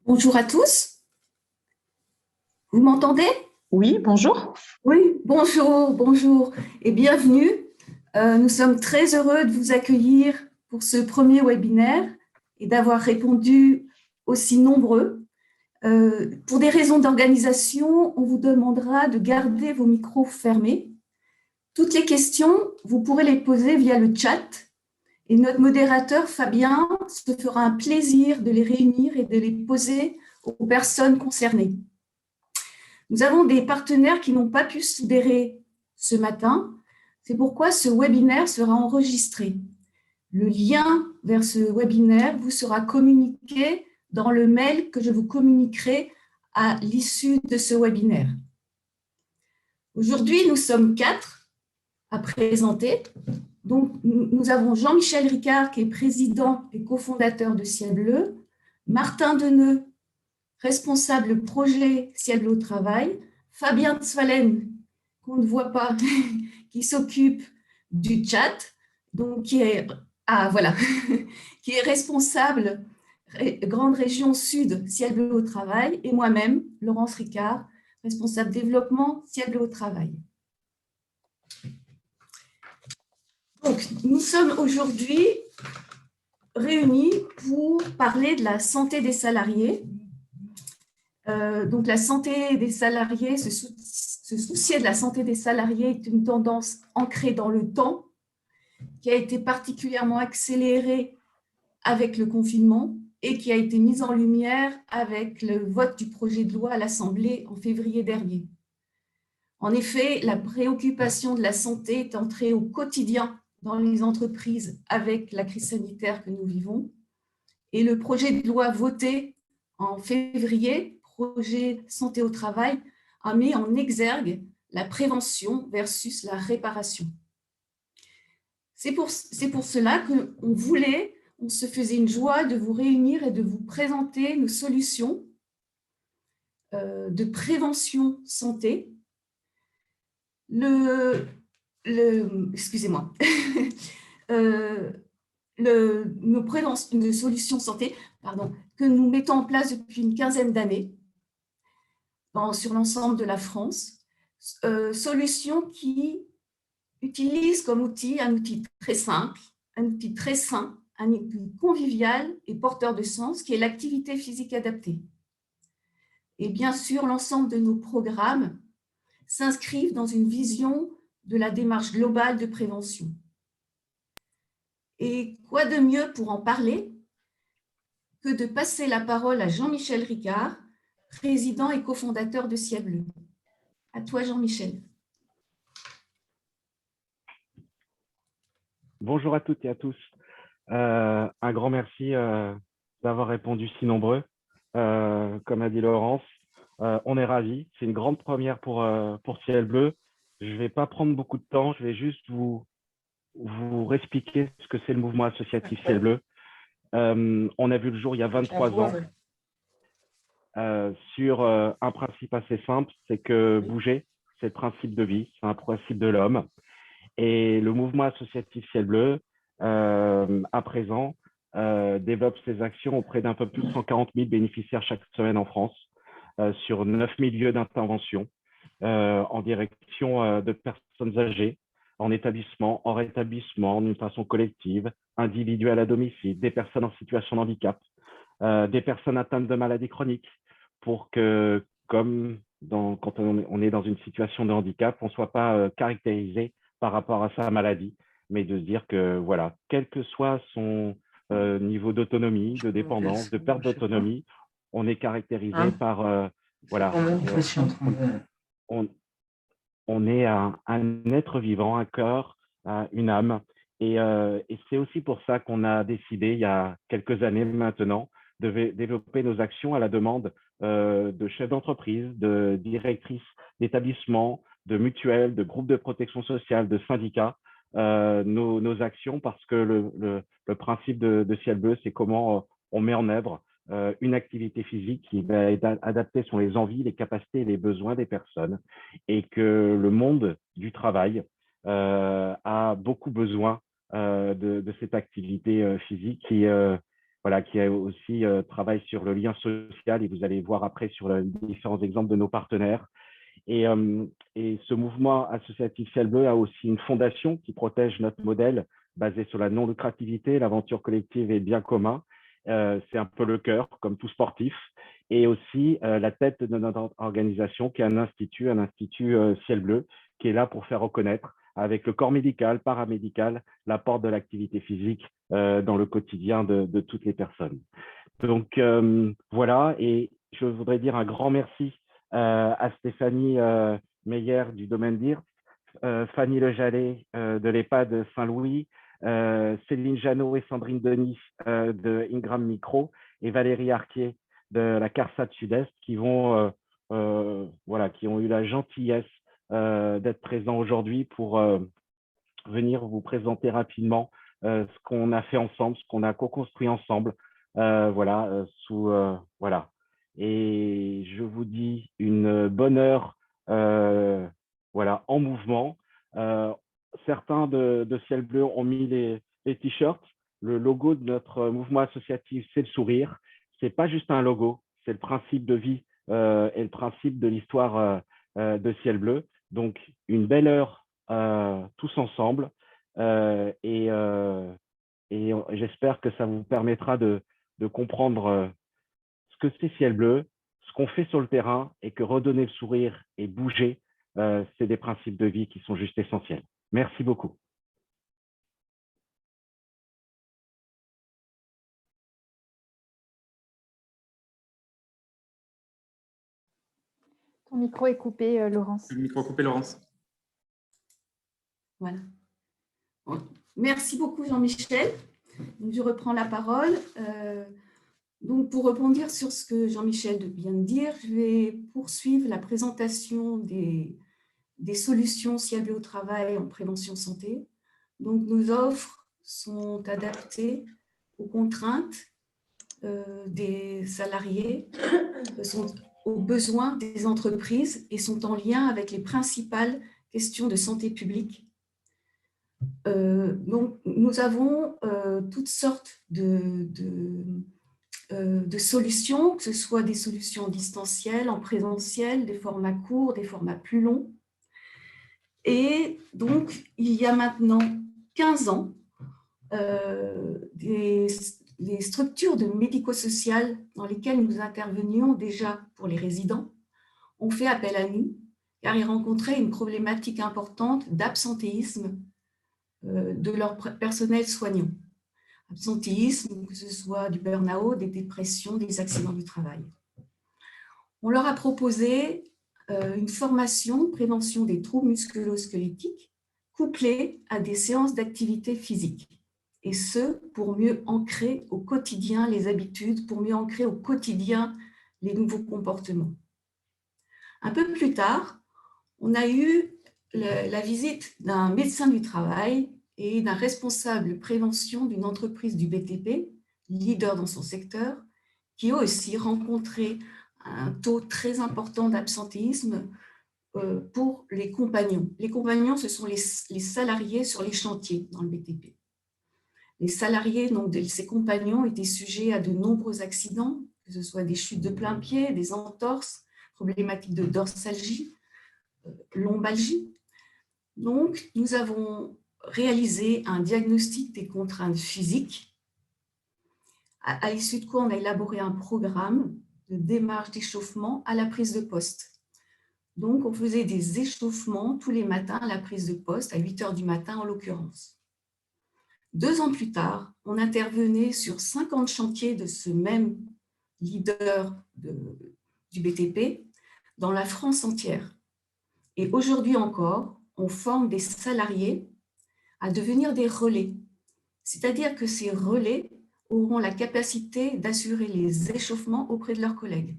Bonjour à tous, vous m'entendez? Oui, bonjour. Oui, bonjour et bienvenue. Nous sommes très heureux de vous accueillir pour ce premier webinaire et d'avoir répondu aussi nombreux. Pour des raisons d'organisation, on vous demandera de garder vos micros fermés. Toutes les questions, vous pourrez les poser via le chat et notre modérateur Fabien se fera un plaisir de les réunir et de les poser aux personnes concernées. Nous avons des partenaires qui n'ont pas pu s'adhérer ce matin. C'est pourquoi ce webinaire sera enregistré. Le lien vers ce webinaire vous sera communiqué dans le mail que je vous communiquerai à l'issue de ce webinaire. Aujourd'hui, nous sommes 4 à présenter. Donc, nous avons Jean-Michel Ricard, qui est président et cofondateur de Ciel Bleu, Martin Deneux, responsable projet Ciel Bleu au travail, Fabien Zwalen, qu'on ne voit pas, qui s'occupe du chat, donc voilà, qui est responsable Grande Région Sud Ciel Bleu au travail, et moi-même, Laurence Ricard, responsable développement Ciel Bleu au travail. Donc, nous sommes aujourd'hui réunis pour parler de la santé des salariés. Donc, la santé des salariés, se soucier de la santé des salariés est une tendance ancrée dans le temps qui a été particulièrement accélérée avec le confinement et qui a été mise en lumière avec le vote du projet de loi à l'Assemblée en février dernier. En effet, la préoccupation de la santé est entrée au quotidien dans les entreprises avec la crise sanitaire que nous vivons. Et le projet de loi voté en février, projet santé au travail, a mis en exergue la prévention versus la réparation. C'est pour cela on se faisait une joie de vous réunir et de vous présenter nos solutions de prévention santé. Excusez-moi. Nos solutions santé, que nous mettons en place depuis une quinzaine d'années sur l'ensemble de la France. Solutions qui utilisent comme outil un outil très simple, un outil très sain, un outil convivial et porteur de sens, qui est l'activité physique adaptée. Et bien sûr, l'ensemble de nos programmes s'inscrivent dans une vision de la démarche globale de prévention. Et quoi de mieux pour en parler que de passer la parole à Jean-Michel Ricard, président et cofondateur de Ciel Bleu. À toi, Jean-Michel. Bonjour à toutes et à tous. Un grand merci d'avoir répondu si nombreux. Comme a dit Laurence, on est ravis. C'est une grande première pour Ciel Bleu. Je ne vais pas prendre beaucoup de temps. Je vais juste vous expliquer ce que c'est le mouvement associatif Ciel Bleu. On a vu le jour il y a 23 ans sur un principe assez simple, c'est que bouger, c'est le principe de vie, c'est un principe de l'homme. Et le mouvement associatif Ciel Bleu, à présent, développe ses actions auprès d'un peu plus de 140 000 bénéficiaires chaque semaine en France, sur 9 000 lieux d'intervention, en direction de personnes âgées, en établissement, en rétablissement, d'une façon collective, individuelle à domicile, des personnes en situation de handicap, des personnes atteintes de maladies chroniques, pour que, comme quand on est dans une situation de handicap, on ne soit pas caractérisé par rapport à sa maladie, mais de se dire que, voilà, quel que soit son niveau d'autonomie, de dépendance, de perte d'autonomie, on est caractérisé par, voilà, on, on est un être vivant, un corps, une âme. Et c'est aussi pour ça qu'on a décidé, il y a quelques années maintenant, de développer nos actions à la demande de chefs d'entreprise, de directrices d'établissements, de mutuelles, de groupes de protection sociale, de syndicats, nos actions, parce que le principe de Ciel Bleu, c'est comment on met en œuvre une activité physique qui va être adaptée sur les envies, les capacités et les besoins des personnes, et que le monde du travail a beaucoup besoin de cette activité physique voilà, qui aussi travaille sur le lien social, et vous allez voir après sur les différents exemples de nos partenaires. Et, et ce mouvement associatif Ciel Bleu a aussi une fondation qui protège notre modèle basé sur la non-lucrativité, l'aventure collective et le bien commun. C'est un peu le cœur, comme tout sportif. Et aussi la tête de notre organisation, qui est un institut Ciel Bleu, qui est là pour faire reconnaître, avec le corps médical, paramédical, l'apport de l'activité physique dans le quotidien de toutes les personnes. Donc voilà, et je voudrais dire un grand merci à Stéphanie Meyer du domaine d'IRT, Fanny Lejallet de l'EHPAD Saint-Louis, Céline Janot et Sandrine Denis de Ingram Micro, et Valérie Arquier de la CARSAT Sud-Est, qui voilà, qui ont eu la gentillesse d'être présents aujourd'hui pour venir vous présenter rapidement ce qu'on a fait ensemble, ce qu'on a co-construit ensemble, voilà, voilà. Et je vous dis une bonne heure, voilà, en mouvement. Certains de Ciel Bleu ont mis les t-shirts. Le logo de notre mouvement associatif, c'est le sourire. C'est pas juste un logo, c'est le principe de vie et le principe de l'histoire de Ciel Bleu. Donc, une belle heure tous ensemble, et j'espère que ça vous permettra de comprendre ce que c'est Ciel Bleu, ce qu'on fait sur le terrain, et que redonner le sourire et bouger, c'est des principes de vie qui sont juste essentiels. Merci beaucoup. Ton micro est coupé, Laurence. Le micro coupé, Laurence. Voilà. Bon. Merci beaucoup, Jean-Michel. Je reprends la parole. Donc, pour rebondir sur ce que Jean-Michel vient de dire, je vais poursuivre la présentation des solutions Ciel Bleu au travail en prévention santé. Donc, nos offres sont adaptées aux contraintes des salariés, sont aux besoins des entreprises et sont en lien avec les principales questions de santé publique. Donc, nous avons toutes sortes de solutions, que ce soit des solutions distancielles, en présentiel, des formats courts, des formats plus longs. Et donc, il y a maintenant 15 ans, les structures de médico-social dans lesquelles nous intervenions déjà pour les résidents ont fait appel à nous, car ils rencontraient une problématique importante d'absentéisme de leur personnel soignant. Absentéisme, que ce soit du burn-out, des dépressions, des accidents du travail. On leur a proposé une formation prévention des troubles musculo-squelettiques couplée à des séances d'activité physique. Et ce, pour mieux ancrer au quotidien les habitudes, pour mieux ancrer au quotidien les nouveaux comportements. Un peu plus tard, on a eu la visite d'un médecin du travail et d'un responsable prévention d'une entreprise du BTP, leader dans son secteur, qui a aussi rencontré un taux très important d'absentéisme pour les compagnons. Les compagnons, ce sont les salariés sur les chantiers dans le BTP. Les salariés donc, de ces compagnons étaient sujets à de nombreux accidents, que ce soit des chutes de plein pied, des entorses, problématiques de dorsalgie, lombalgie. Donc, nous avons réalisé un diagnostic des contraintes physiques, à l'issue de quoi on a élaboré un programme de démarche d'échauffement à la prise de poste. Donc, on faisait des échauffements tous les matins à la prise de poste, à 8 heures du matin en l'occurrence. 2 ans plus tard, on intervenait sur 50 chantiers de ce même leader du BTP dans la France entière. Et aujourd'hui encore, on forme des salariés à devenir des relais. C'est-à-dire que ces relais auront la capacité d'assurer les échauffements auprès de leurs collègues.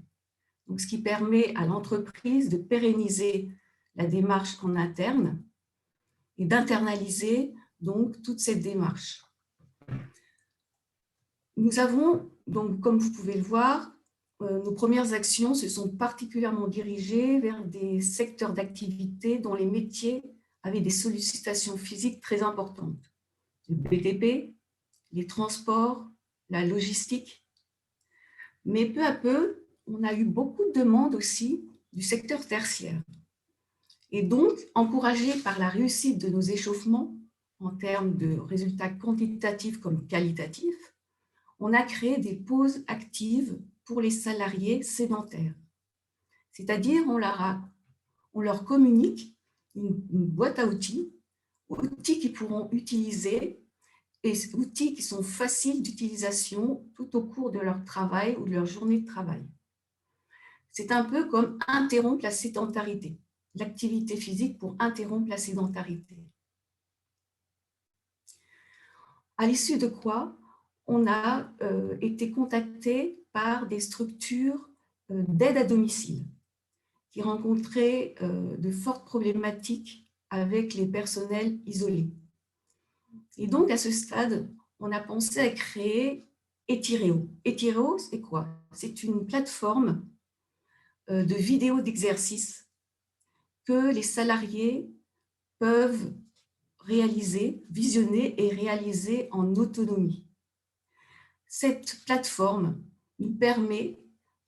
Donc, ce qui permet à l'entreprise de pérenniser la démarche en interne et d'internaliser donc toute cette démarche. Nous avons, donc, comme vous pouvez le voir, nos premières actions se sont particulièrement dirigées vers des secteurs d'activité dont les métiers avaient des sollicitations physiques très importantes. Le BTP, les transports, la logistique. Mais peu à peu, on a eu beaucoup de demandes aussi du secteur tertiaire. Et donc, encouragés par la réussite de nos échauffements en termes de résultats quantitatifs comme qualitatifs, on a créé des pauses actives pour les salariés sédentaires. C'est-à-dire, on leur communique une boîte à outils qu'ils pourront utiliser et outils qui sont faciles d'utilisation tout au cours de leur travail ou de leur journée de travail. C'est un peu comme interrompre la sédentarité, l'activité physique pour interrompre la sédentarité. À l'issue de quoi, on a été contacté par des structures d'aide à domicile qui rencontraient de fortes problématiques avec les personnels isolés. Et donc, à ce stade, on a pensé à créer Etireo. Etireo, c'est quoi? C'est une plateforme de vidéos d'exercice que les salariés peuvent réaliser, visionner et réaliser en autonomie. Cette plateforme nous permet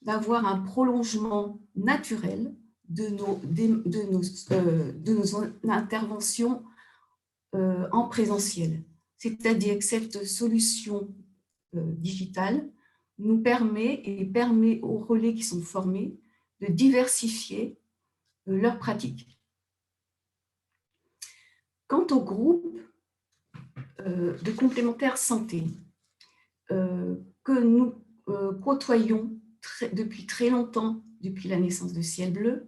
d'avoir un prolongement naturel de nos interventions en présentiel. C'est-à-dire que cette solution digitale nous permet et permet aux relais qui sont formés de diversifier leurs pratiques. Quant au groupe de complémentaires santé que nous côtoyons depuis très longtemps, depuis la naissance de Ciel Bleu,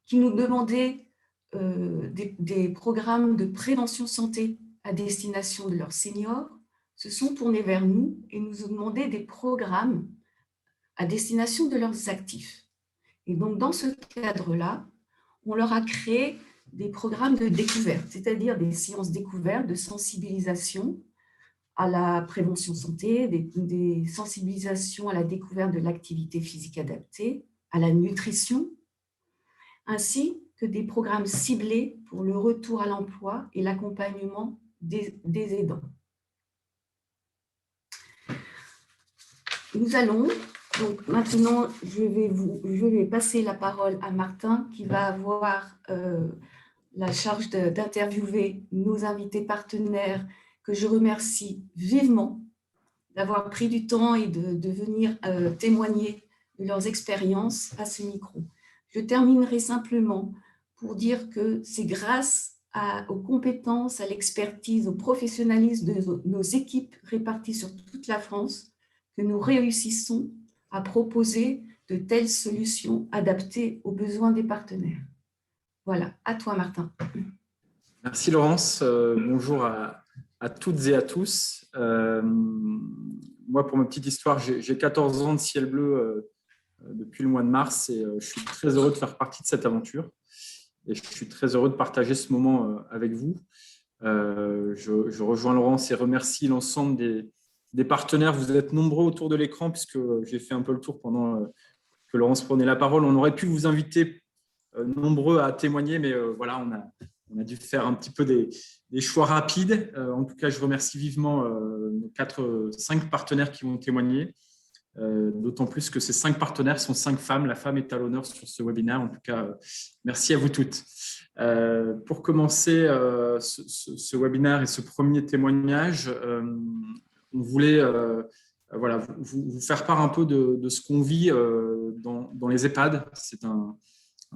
qui nous demandaient des programmes de prévention santé à destination de leurs seniors, se sont tournés vers nous et nous ont demandé des programmes à destination de leurs actifs. Et donc, dans ce cadre-là, on leur a créé des programmes de découverte, c'est-à-dire des séances découvertes de sensibilisation à la prévention santé, des sensibilisations à la découverte de l'activité physique adaptée, à la nutrition, ainsi que des programmes ciblés pour le retour à l'emploi et l'accompagnement des aidants. Nous allons, donc maintenant, je vais passer la parole à Martin qui va avoir la charge d'interviewer nos invités partenaires que je remercie vivement d'avoir pris du temps et de venir témoigner de leurs expériences à ce micro. Je terminerai simplement pour dire que c'est grâce aux compétences, à l'expertise, au professionnalisme de nos équipes réparties sur toute la France que nous réussissons à proposer de telles solutions adaptées aux besoins des partenaires. Voilà, à toi Martin. Merci Laurence, bonjour à toutes et à tous. Moi, pour ma petite histoire, j'ai 14 ans de Ciel Bleu depuis le mois de mars et je suis très heureux de faire partie de cette aventure et je suis très heureux de partager ce moment avec vous. Je rejoins Laurence et remercie l'ensemble des partenaires. Vous êtes nombreux autour de l'écran puisque j'ai fait un peu le tour pendant que Laurence prenait la parole. On aurait pu vous inviter nombreux à témoigner, mais voilà, on a dû faire un petit peu des choix rapides. En tout cas, je remercie vivement nos 5 partenaires qui vont témoigner, d'autant plus que ces 5 partenaires sont 5 femmes. La femme est à l'honneur sur ce webinaire. En tout cas, merci à vous toutes. Pour commencer ce webinaire et ce premier témoignage, on voulait voilà, vous faire part un peu de ce qu'on vit dans les EHPAD. C'est un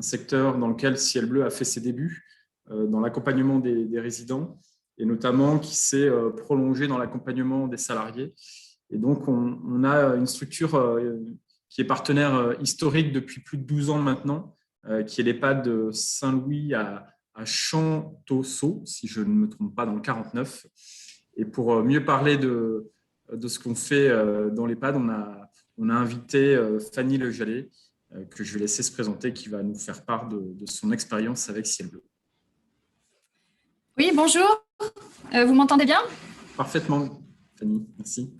secteur dans lequel Ciel Bleu a fait ses débuts dans l'accompagnement des résidents et notamment qui s'est prolongé dans l'accompagnement des salariés. Et donc, on a une structure qui est partenaire historique depuis plus de 12 ans maintenant, qui est l'EHPAD de Saint-Louis à Champtoceau, si je ne me trompe pas, dans le 49. Et pour mieux parler de ce qu'on fait dans l'EHPAD, on a invité Fanny Lejallet, que je vais laisser se présenter, qui va nous faire part de son expérience avec Ciel Bleu. Oui, bonjour. Vous m'entendez bien? Parfaitement, Fanny, merci.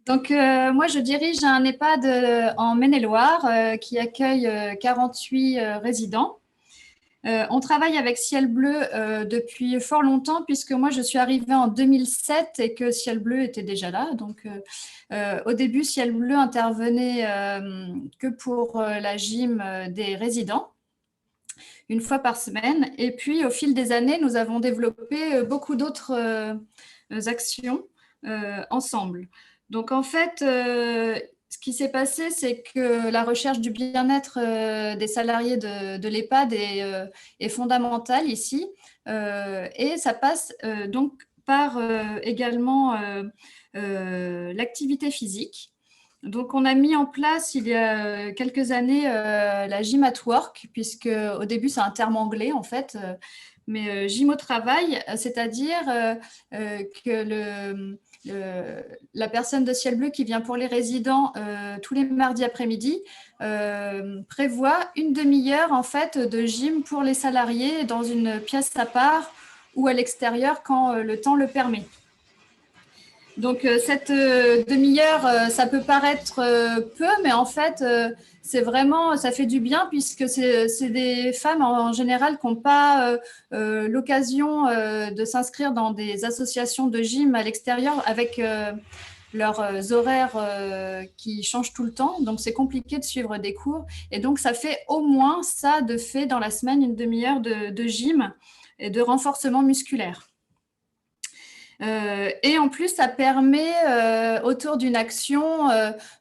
Donc, moi, je dirige un EHPAD en Maine-et-Loire qui accueille 48 résidents. On travaille avec Ciel Bleu depuis fort longtemps, puisque moi, je suis arrivée en 2007 et que Ciel Bleu était déjà là. Donc, au début, Ciel Bleu intervenait que pour la gym des résidents, une fois par semaine. Et puis, au fil des années, nous avons développé beaucoup d'autres actions ensemble. Donc, en fait, ce qui s'est passé, c'est que la recherche du bien-être des salariés de l'EHPAD est fondamentale ici. Et ça passe donc par également l'activité physique. Donc, on a mis en place il y a quelques années la gym at work, puisque au début, c'est un terme anglais en fait, mais gym au travail, c'est-à-dire que la personne de Ciel Bleu qui vient pour les résidents tous les mardis après-midi prévoit une demi-heure en fait de gym pour les salariés dans une pièce à part ou à l'extérieur quand le temps le permet. Donc, cette demi-heure, ça peut paraître peu, mais en fait, c'est vraiment, ça fait du bien puisque c'est des femmes en général qui n'ont pas l'occasion de s'inscrire dans des associations de gym à l'extérieur avec leurs horaires qui changent tout le temps. Donc, c'est compliqué de suivre des cours. Et donc, ça fait au moins ça de fait dans la semaine, une demi-heure de gym et de renforcement musculaire. Et en plus, ça permet autour d'une action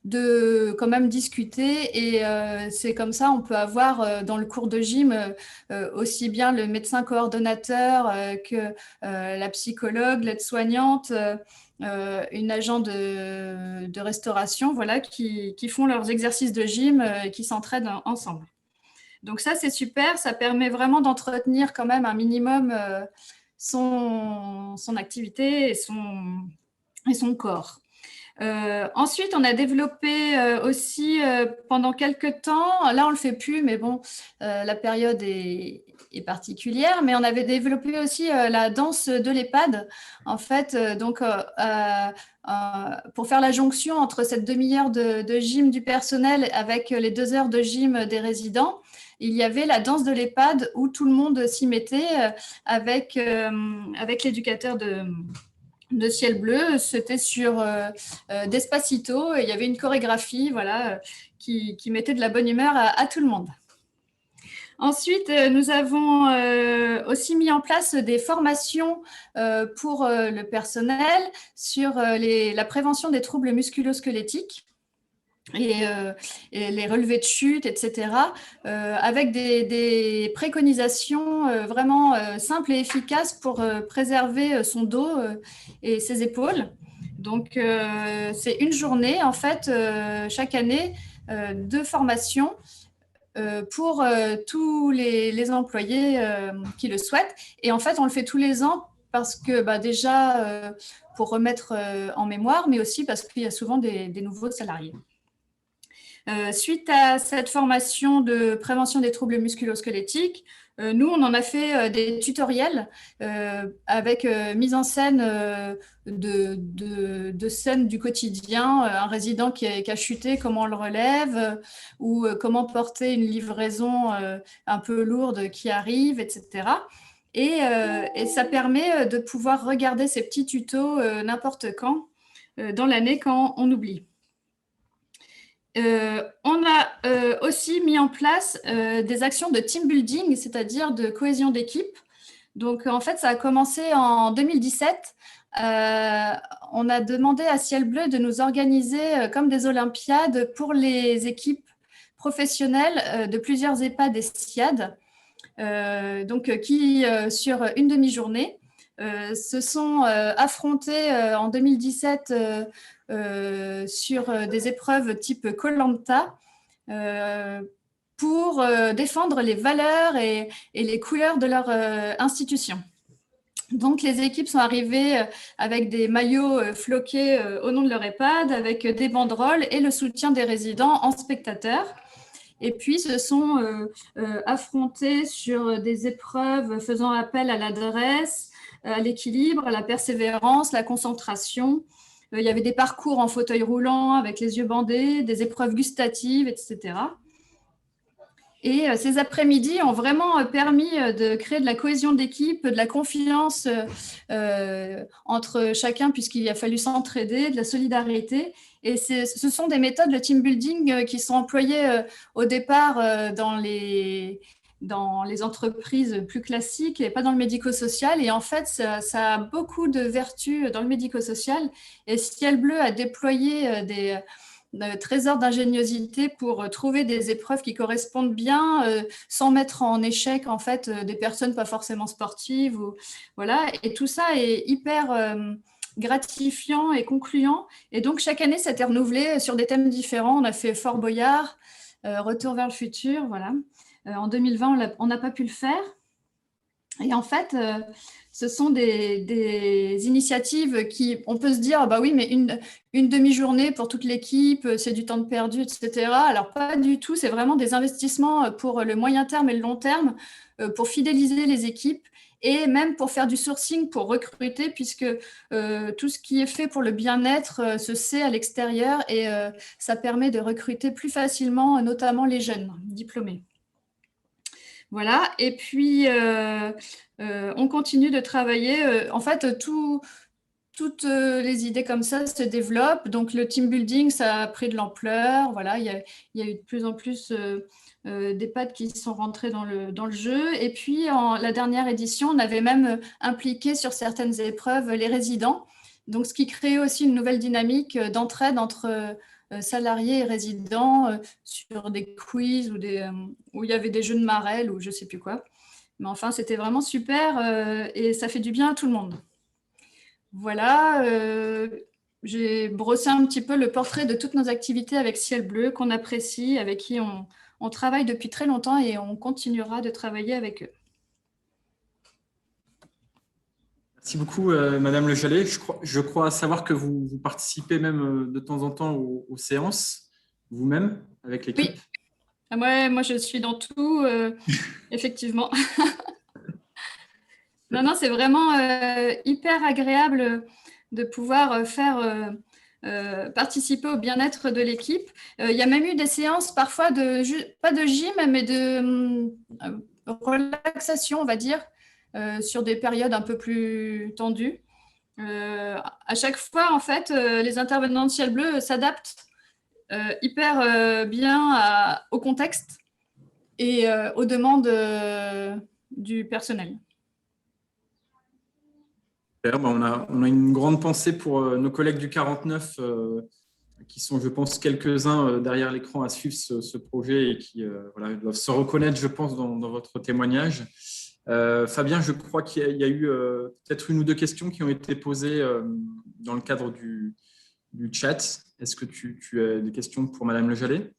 de quand même discuter et c'est comme ça, on peut avoir dans le cours de gym aussi bien le médecin coordonnateur que la psychologue, l'aide-soignante, une agent de restauration, voilà, qui font leurs exercices de gym et qui s'entraident ensemble. Donc ça, c'est super, ça permet vraiment d'entretenir quand même un minimum son activité et son corps. Ensuite, on a développé aussi pendant quelques temps, là on ne le fait plus, mais bon, la période est particulière, mais on avait développé aussi la danse de l'EHPAD, en fait, donc pour faire la jonction entre cette demi-heure de gym du personnel avec les 2 heures de gym des résidents. Il y avait la danse de l'EHPAD où tout le monde s'y mettait avec l'éducateur de Ciel Bleu. C'était sur Despacito et il y avait une chorégraphie voilà, qui mettait de la bonne humeur à tout le monde. Ensuite, nous avons aussi mis en place des formations pour le personnel sur la prévention des troubles musculo-squelettiques. Et les relevés de chute, etc., avec des préconisations vraiment simples et efficaces pour préserver son dos et ses épaules. Donc, c'est une journée, en fait, chaque année, de formation pour tous les employés qui le souhaitent. Et en fait, on le fait tous les ans parce que déjà, pour remettre en mémoire, mais aussi parce qu'il y a souvent des nouveaux salariés. Suite à cette formation de prévention des troubles musculo-squelettiques, nous, on en a fait des tutoriels avec mise en scène de scènes du quotidien, un résident qui a chuté, comment on le relève, ou comment porter une livraison un peu lourde qui arrive, etc. Et ça permet de pouvoir regarder ces petits tutos n'importe quand dans l'année quand on oublie. On a aussi mis en place des actions de team building, c'est-à-dire de cohésion d'équipe. Donc, en fait, ça a commencé en 2017. On a demandé à Ciel Bleu de nous organiser comme des Olympiades pour les équipes professionnelles de plusieurs EHPAD et SIAD, donc qui, sur une demi-journée, se sont affrontés en 2017 sur des épreuves type Koh-Lanta pour défendre les valeurs et les couleurs de leur institution. Donc, les équipes sont arrivées avec des maillots floqués au nom de leur EHPAD, avec des banderoles et le soutien des résidents en spectateurs. Et puis, se sont affrontés sur des épreuves faisant appel à l'adresse, à l'équilibre, à la persévérance, la concentration. Il y avait des parcours en fauteuil roulant avec les yeux bandés, des épreuves gustatives, etc. Et ces après-midi ont vraiment permis de créer de la cohésion d'équipe, de la confiance entre chacun, puisqu'il a fallu s'entraider, de la solidarité. Et ce sont des méthodes, le team building, qui sont employées au départ dans les entreprises plus classiques et pas dans le médico-social. Et en fait, ça a beaucoup de vertus dans le médico-social. Et Ciel Bleu a déployé des trésors d'ingéniosité pour trouver des épreuves qui correspondent bien, sans mettre en échec en fait des personnes pas forcément sportives. Voilà. Et tout ça est hyper gratifiant et concluant. Et donc, chaque année, ça a été renouvelé sur des thèmes différents. On a fait Fort Boyard, Retour vers le futur, voilà. En 2020, on n'a pas pu le faire. Et en fait, ce sont des initiatives qui, on peut se dire, bah oui, mais une demi-journée pour toute l'équipe, c'est du temps de perdu, etc. Alors, pas du tout. C'est vraiment des investissements pour le moyen terme et le long terme, pour fidéliser les équipes et même pour faire du sourcing, pour recruter, puisque tout ce qui est fait pour le bien-être se sait à l'extérieur et ça permet de recruter plus facilement, notamment les jeunes diplômés. Voilà, et puis on continue de travailler. En fait, toutes les idées comme ça se développent. Donc, le team building, ça a pris de l'ampleur. Voilà, il y a eu de plus en plus d'EHPAD qui sont rentrés dans le jeu. Et puis, en la dernière édition, on avait même impliqué sur certaines épreuves les résidents. Donc, ce qui crée aussi une nouvelle dynamique d'entraide entre salariés et résidents sur des quiz où il y avait des jeux de marelle ou je ne sais plus quoi. Mais enfin, c'était vraiment super et ça fait du bien à tout le monde. Voilà, j'ai brossé un petit peu le portrait de toutes nos activités avec Ciel Bleu qu'on apprécie, avec qui on travaille depuis très longtemps et on continuera de travailler avec eux. Merci beaucoup, Madame Le Jallet. Je crois savoir que vous participez même de temps en temps aux séances, vous-même, avec l'équipe. Oui. Moi, je suis dans tout, effectivement. Non, c'est vraiment hyper agréable de pouvoir faire participer au bien-être de l'équipe. Il y a même eu des séances parfois pas de gym, mais de relaxation, on va dire, sur des périodes un peu plus tendues. À chaque fois, en fait, les intervenants de Ciel Bleu s'adaptent hyper bien au contexte et aux demandes du personnel. On a une grande pensée pour nos collègues du 49 qui sont, je pense, quelques-uns derrière l'écran à suivre ce projet et qui doivent se reconnaître, je pense, dans votre témoignage. Fabien, je crois qu'il y a eu peut-être une ou deux questions qui ont été posées dans le cadre du chat. Est-ce que tu as des questions pour Madame Le Jallet?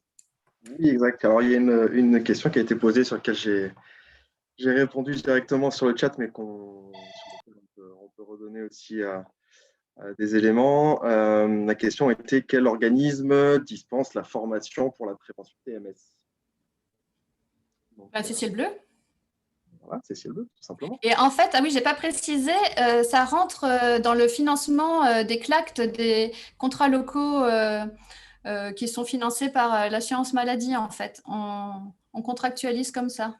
Oui, exact. Alors, il y a une question qui a été posée sur laquelle j'ai répondu directement sur le chat, mais on peut redonner aussi des éléments. La question était: quel organisme dispense la formation pour la prévention TMS? C'est Ciel Bleu. Voilà, c'est Ciel Bleu, tout simplement. Et en fait, je n'ai pas précisé, ça rentre dans le financement des CLACT, des contrats locaux qui sont financés par l'assurance maladie, en fait. On contractualise comme ça.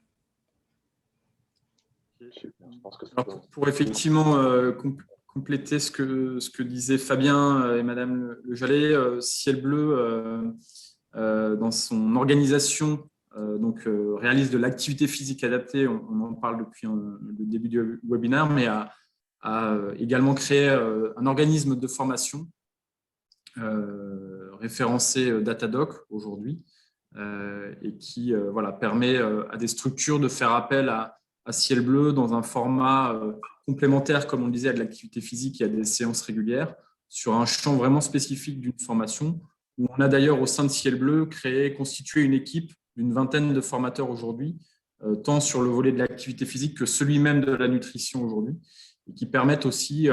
Pour effectivement compléter ce que disaient Fabien et Madame Le Jallet, Ciel Bleu, dans son organisation, réalise de l'activité physique adaptée. On en parle depuis le début du webinaire, mais a également créé un organisme de formation référencé Datadoc aujourd'hui et qui permet à des structures de faire appel à Ciel Bleu dans un format complémentaire, comme on le disait, à de l'activité physique et à des séances régulières, sur un champ vraiment spécifique d'une formation, où on a d'ailleurs au sein de Ciel Bleu constitué une équipe d'une vingtaine de formateurs aujourd'hui, tant sur le volet de l'activité physique que celui même de la nutrition aujourd'hui, et qui permettent aussi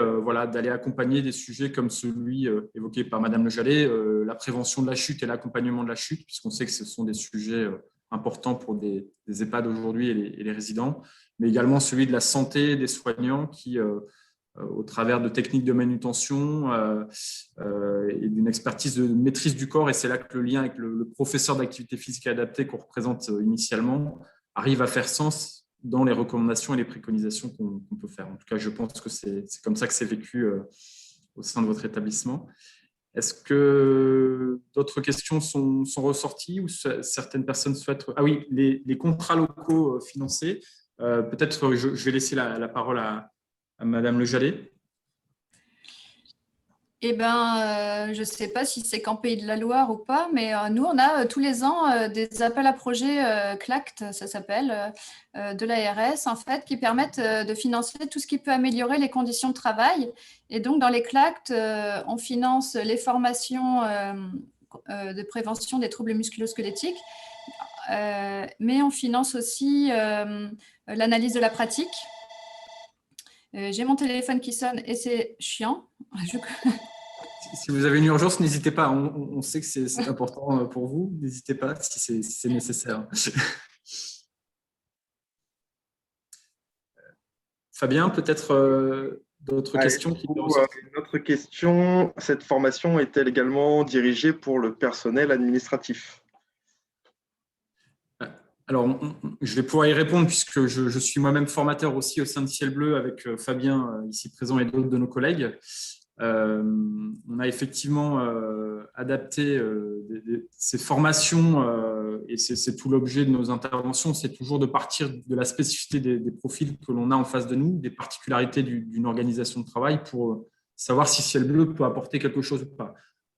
d'aller accompagner des sujets comme celui évoqué par Madame Le Jallet, la prévention de la chute et l'accompagnement de la chute, puisqu'on sait que ce sont des sujets importants pour des EHPAD aujourd'hui et les résidents, mais également celui de la santé des soignants qui au travers de techniques de manutention et d'une expertise de maîtrise du corps. Et c'est là que le lien avec le professeur d'activité physique adaptée qu'on représente initialement arrive à faire sens dans les recommandations et les préconisations qu'on peut faire. En tout cas, je pense que c'est comme ça que c'est vécu au sein de votre établissement. Est-ce que d'autres questions sont ressorties ou certaines personnes souhaitent… Ah oui, les contrats locaux financés. Peut-être je vais laisser la parole à Madame Le Jallet. Eh ben, je ne sais pas si c'est qu'en Pays de la Loire ou pas, mais nous, on a tous les ans des appels à projets CLACT, ça s'appelle, de l'ARS, en fait, qui permettent de financer tout ce qui peut améliorer les conditions de travail. Et donc, dans les CLACT, on finance les formations de prévention des troubles musculo-squelettiques, mais on finance aussi l'analyse de la pratique. J'ai mon téléphone qui sonne et c'est chiant. Si vous avez une urgence, n'hésitez pas. On sait que c'est important pour vous. N'hésitez pas si c'est nécessaire. Fabien, peut-être d'autres questions qui Une autre question, cette formation est-elle également dirigée pour le personnel administratif? Alors, je vais pouvoir y répondre puisque je suis moi-même formateur aussi au sein de Ciel Bleu avec Fabien ici présent et d'autres de nos collègues. On a effectivement adapté ces formations et c'est tout l'objet de nos interventions, c'est toujours de partir de la spécificité des profils que l'on a en face de nous, des particularités d'une organisation de travail pour savoir si Ciel Bleu peut apporter quelque chose ou pas.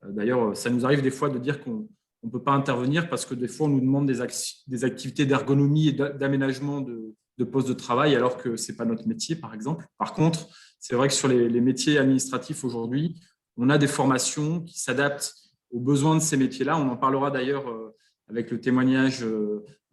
D'ailleurs, ça nous arrive des fois de dire qu'on ne peut pas intervenir parce que des fois, on nous demande des activités d'ergonomie et d'aménagement de postes de travail alors que ce n'est pas notre métier, par exemple. Par contre, c'est vrai que sur les métiers administratifs aujourd'hui, on a des formations qui s'adaptent aux besoins de ces métiers-là. On en parlera d'ailleurs avec le témoignage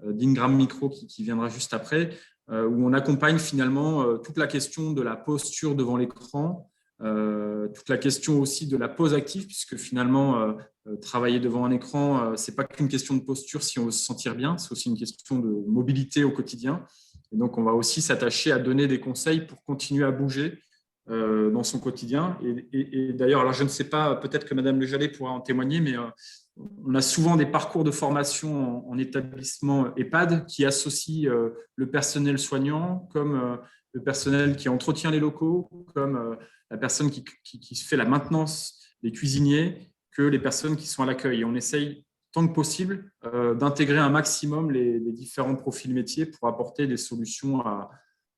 d'Ingram Micro qui viendra juste après, où on accompagne finalement toute la question de la posture devant l'écran, toute la question aussi de la pause active, puisque finalement, travailler devant un écran, ce n'est pas qu'une question de posture si on veut se sentir bien, c'est aussi une question de mobilité au quotidien. Et donc, on va aussi s'attacher à donner des conseils pour continuer à bouger dans son quotidien. Et d'ailleurs, alors je ne sais pas, peut-être que Madame Le Jallet pourra en témoigner, mais on a souvent des parcours de formation en établissement EHPAD qui associent le personnel soignant comme le personnel qui entretient les locaux, comme la personne qui fait la maintenance des cuisiniers, que les personnes qui sont à l'accueil. Et on essaye, tant que possible, d'intégrer un maximum les différents profils métiers pour apporter des solutions à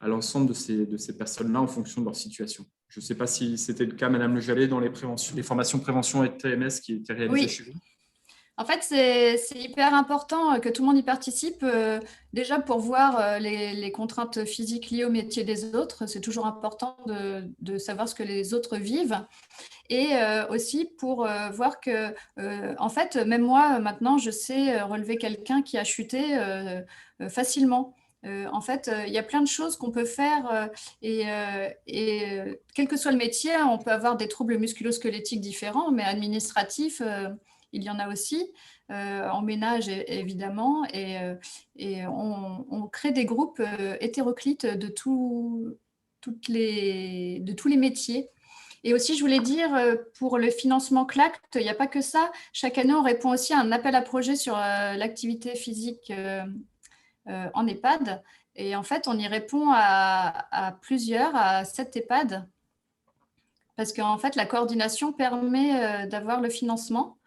l'ensemble de ces personnes-là en fonction de leur situation. Je ne sais pas si c'était le cas, Madame Le Jallet, dans les formations prévention et TMS qui étaient réalisées chez vous. En fait, c'est hyper important que tout le monde y participe, déjà pour voir les contraintes physiques liées au métier des autres. C'est toujours important de savoir ce que les autres vivent. Et aussi pour voir que, en fait, même moi, maintenant, je sais relever quelqu'un qui a chuté facilement. En fait, il y a plein de choses qu'on peut faire et quel que soit le métier, on peut avoir des troubles musculo-squelettiques différents, mais administratifs, il y en a aussi, en ménage évidemment, et on crée des groupes hétéroclites de tous les métiers. Et aussi, je voulais dire, pour le financement CLACT, il n'y a pas que ça. Chaque année, on répond aussi à un appel à projet sur l'activité physique en EHPAD. Et en fait, on y répond à plusieurs, à 7 EHPAD, parce qu'en fait, la coordination permet d'avoir le financement.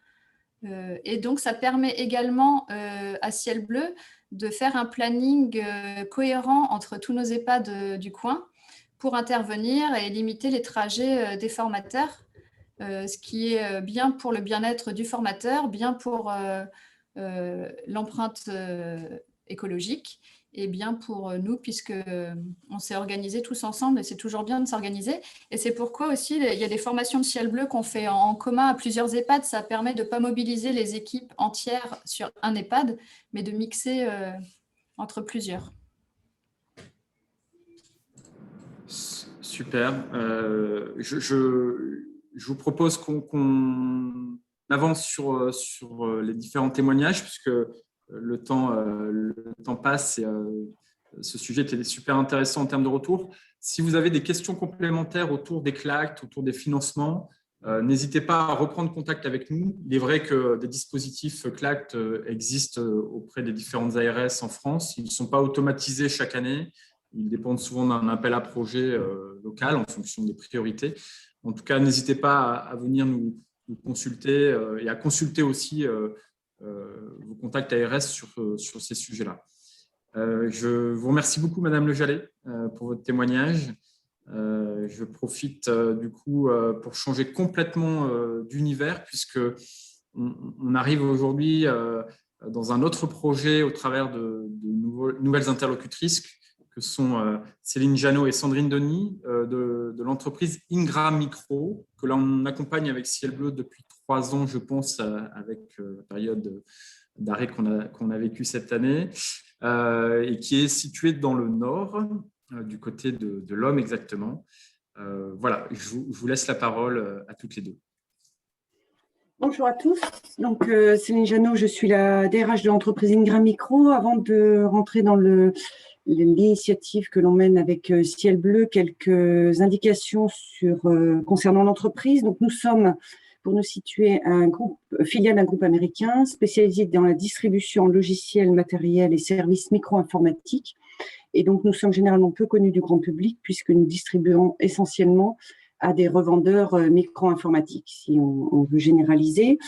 Et donc, ça permet également à Ciel Bleu de faire un planning cohérent entre tous nos EHPAD du coin pour intervenir et limiter les trajets des formateurs, ce qui est bien pour le bien-être du formateur, bien pour l'empreinte écologique et bien pour nous, puisqu'on s'est organisés tous ensemble et c'est toujours bien de s'organiser. Et c'est pourquoi aussi, il y a des formations de Ciel Bleu qu'on fait en commun à plusieurs EHPAD. Ça permet de ne pas mobiliser les équipes entières sur un EHPAD, mais de mixer entre plusieurs. Super. Je vous propose qu'on avance sur les différents témoignages, puisque le temps passe et ce sujet était super intéressant en termes de retour. Si vous avez des questions complémentaires autour des CLACT, autour des financements, n'hésitez pas à reprendre contact avec nous. Il est vrai que des dispositifs CLACT existent auprès des différentes ARS en France. Ils ne sont pas automatisés chaque année. Ils dépendent souvent d'un appel à projet local en fonction des priorités. En tout cas, n'hésitez pas à venir nous consulter et à consulter aussi vos contacts ARS sur ces sujets-là. Je vous remercie beaucoup, Madame Le Jallet, pour votre témoignage. Je profite du coup pour changer complètement d'univers, puisque on arrive aujourd'hui dans un autre projet au travers de nouvelles interlocutrices que sont Céline Janot et Sandrine Denis de l'entreprise Ingram Micro, que l'on accompagne avec Ciel Bleu depuis 3 ans, je pense, avec la période d'arrêt qu'on a vécu cette année, et qui est située dans le nord, du côté de l'Homme exactement. Voilà, je vous laisse la parole à toutes les deux. Bonjour à tous. Donc, Céline Janot, je suis la DRH de l'entreprise Ingram Micro. Avant de rentrer dans l'initiative que l'on mène avec Ciel Bleu, quelques indications concernant l'entreprise. Donc, nous sommes, pour nous situer, un groupe filiale d'un groupe américain spécialisé dans la distribution logiciels, matériels et services micro-informatiques. Et donc, nous sommes généralement peu connus du grand public puisque nous distribuons essentiellement à des revendeurs micro-informatiques, si on veut généraliser.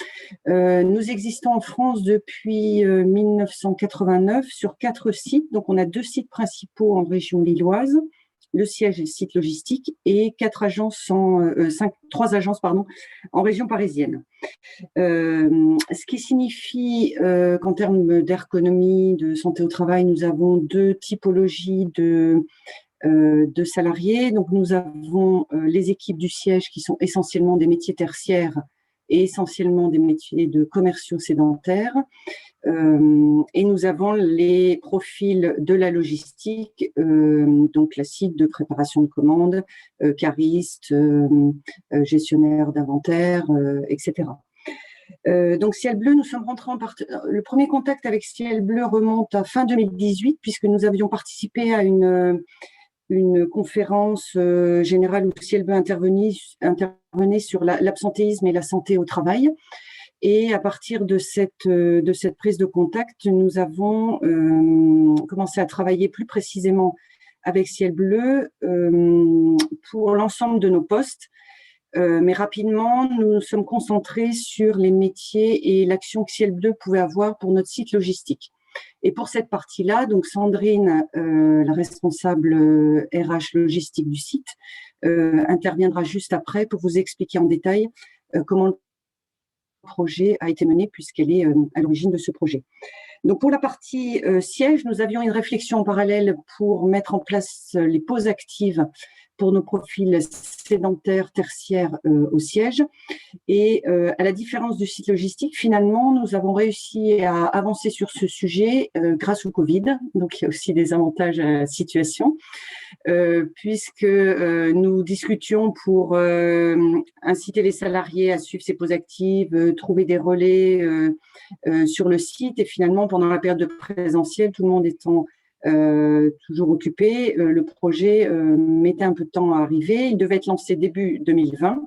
Nous existons en France depuis 1989 sur 4 sites. Donc, on a 2 sites principaux en région lilloise, le siège et le site logistique, et 3 agences en région parisienne. Ce qui signifie qu'en termes d'ergonomie, de santé au travail, nous avons 2 typologies de salariés. Donc, nous avons les équipes du siège qui sont essentiellement des métiers tertiaires et essentiellement des métiers de commerciaux sédentaires. Et nous avons les profils de la logistique, donc classique de préparation de commandes, caristes, gestionnaire d'inventaire, etc. Donc, Ciel Bleu, nous sommes rentrés le premier contact avec Ciel Bleu remonte à fin 2018, puisque nous avions participé à une conférence générale où Ciel Bleu intervenait sur l'absentéisme et la santé au travail. Et à partir de cette prise de contact, nous avons commencé à travailler plus précisément avec Ciel Bleu pour l'ensemble de nos postes. Mais rapidement, nous nous sommes concentrés sur les métiers et l'action que Ciel Bleu pouvait avoir pour notre site logistique. Et pour cette partie-là, donc Sandrine, la responsable RH logistique du site, interviendra juste après pour vous expliquer en détail comment le projet a été mené, puisqu'elle est à l'origine de ce projet. Donc, pour la partie siège, nous avions une réflexion en parallèle pour mettre en place les pauses actives pour nos profils sédentaires, tertiaires au siège. Et à la différence du site logistique, finalement, nous avons réussi à avancer sur ce sujet grâce au Covid. Donc, il y a aussi des avantages à la situation, puisque nous discutions pour inciter les salariés à suivre ces pauses actives, trouver des relais sur le site. Et finalement, pendant la période de présentiel, tout le monde étant toujours occupé, le projet mettait un peu de temps à arriver. Il devait être lancé début 2020.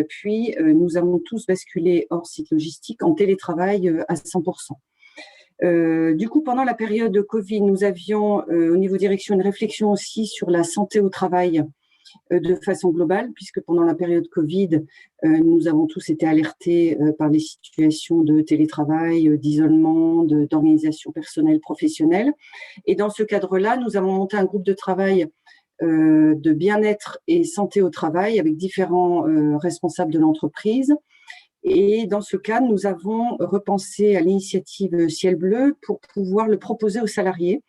Puis, nous avons tous basculé hors site logistique en télétravail à 100%. Du coup, pendant la période de Covid, nous avions au niveau direction une réflexion aussi sur la santé au travail de façon globale, puisque pendant la période Covid, nous avons tous été alertés par les situations de télétravail, d'isolement, d'organisation personnelle, professionnelle. Et dans ce cadre-là, nous avons monté un groupe de travail de bien-être et santé au travail avec différents responsables de l'entreprise. Et dans ce cadre, nous avons repensé à l'initiative Ciel Bleu pour pouvoir le proposer aux salariés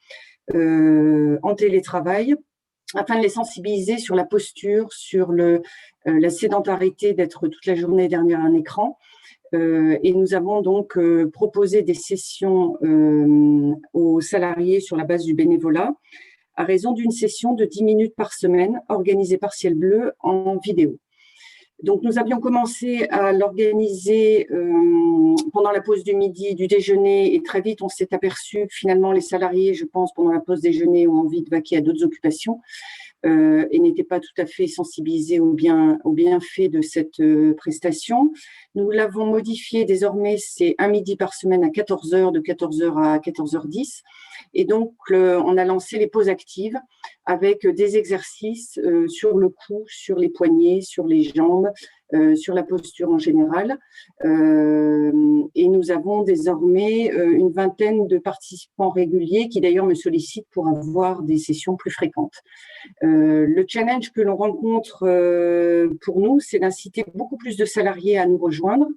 en télétravail, afin de les sensibiliser sur la posture, sur la sédentarité d'être toute la journée derrière un écran. Et nous avons donc proposé des sessions aux salariés sur la base du bénévolat, à raison d'une session de 10 minutes par semaine, organisée par Ciel Bleu en vidéo. Donc, nous avions commencé à l'organiser pendant la pause du midi, du déjeuner, et très vite, on s'est aperçu que finalement, les salariés, je pense, pendant la pause déjeuner, ont envie de vaquer à d'autres occupations. et n'étaient pas tout à fait sensibilisés au bienfait de cette prestation. Nous l'avons modifié désormais, c'est un midi par semaine à 14h, de 14h à 14h10. Et donc, on a lancé les pauses actives avec des exercices sur le cou, sur les poignets, sur les jambes, sur la posture en général. Et nous avons désormais une vingtaine de participants réguliers qui d'ailleurs me sollicitent pour avoir des sessions plus fréquentes. Le challenge que l'on rencontre pour nous, c'est d'inciter beaucoup plus de salariés à nous rejoindre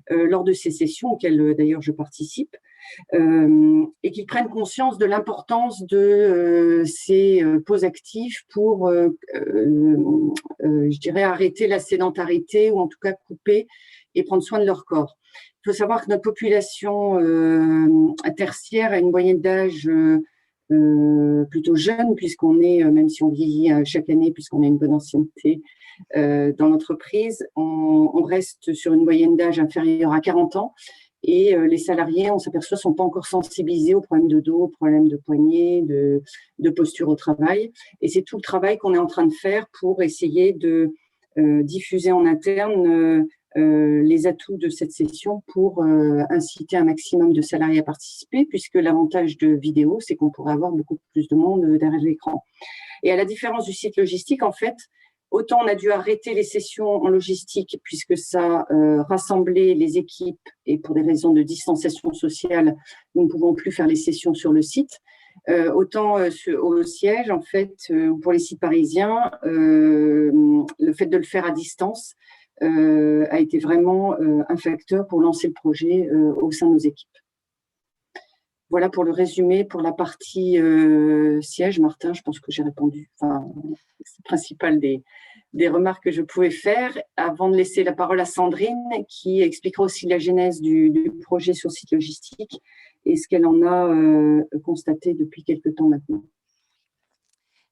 lors de ces sessions auxquelles d'ailleurs je participe. Et qu'ils prennent conscience de l'importance de ces pauses actives pour, je dirais, arrêter la sédentarité ou en tout cas couper et prendre soin de leur corps. Il faut savoir que notre population tertiaire a une moyenne d'âge plutôt jeune, puisqu'on est, même si on vieillit chaque année, puisqu'on a une bonne ancienneté dans l'entreprise, on reste sur une moyenne d'âge inférieure à 40 ans. Et les salariés, on s'aperçoit, ne sont pas encore sensibilisés aux problèmes de dos, aux problèmes de poignet, de posture au travail. Et c'est tout le travail qu'on est en train de faire pour essayer de diffuser en interne les atouts de cette session pour inciter un maximum de salariés à participer, puisque l'avantage de vidéo, c'est qu'on pourrait avoir beaucoup plus de monde derrière l'écran. Et à la différence du site logistique, en fait, autant on a dû arrêter les sessions en logistique puisque ça rassemblait les équipes et pour des raisons de distanciation sociale, nous ne pouvons plus faire les sessions sur le site. Autant au siège, en fait, pour les sites parisiens, le fait de le faire à distance a été vraiment un facteur pour lancer le projet au sein de nos équipes. Voilà pour le résumé. Pour la partie siège, Martin, je pense que j'ai répondu. Enfin, c'est le principal des remarques que je pouvais faire. Avant de laisser la parole à Sandrine, qui expliquera aussi la genèse du projet sur site logistique et ce qu'elle en a constaté depuis quelques temps maintenant.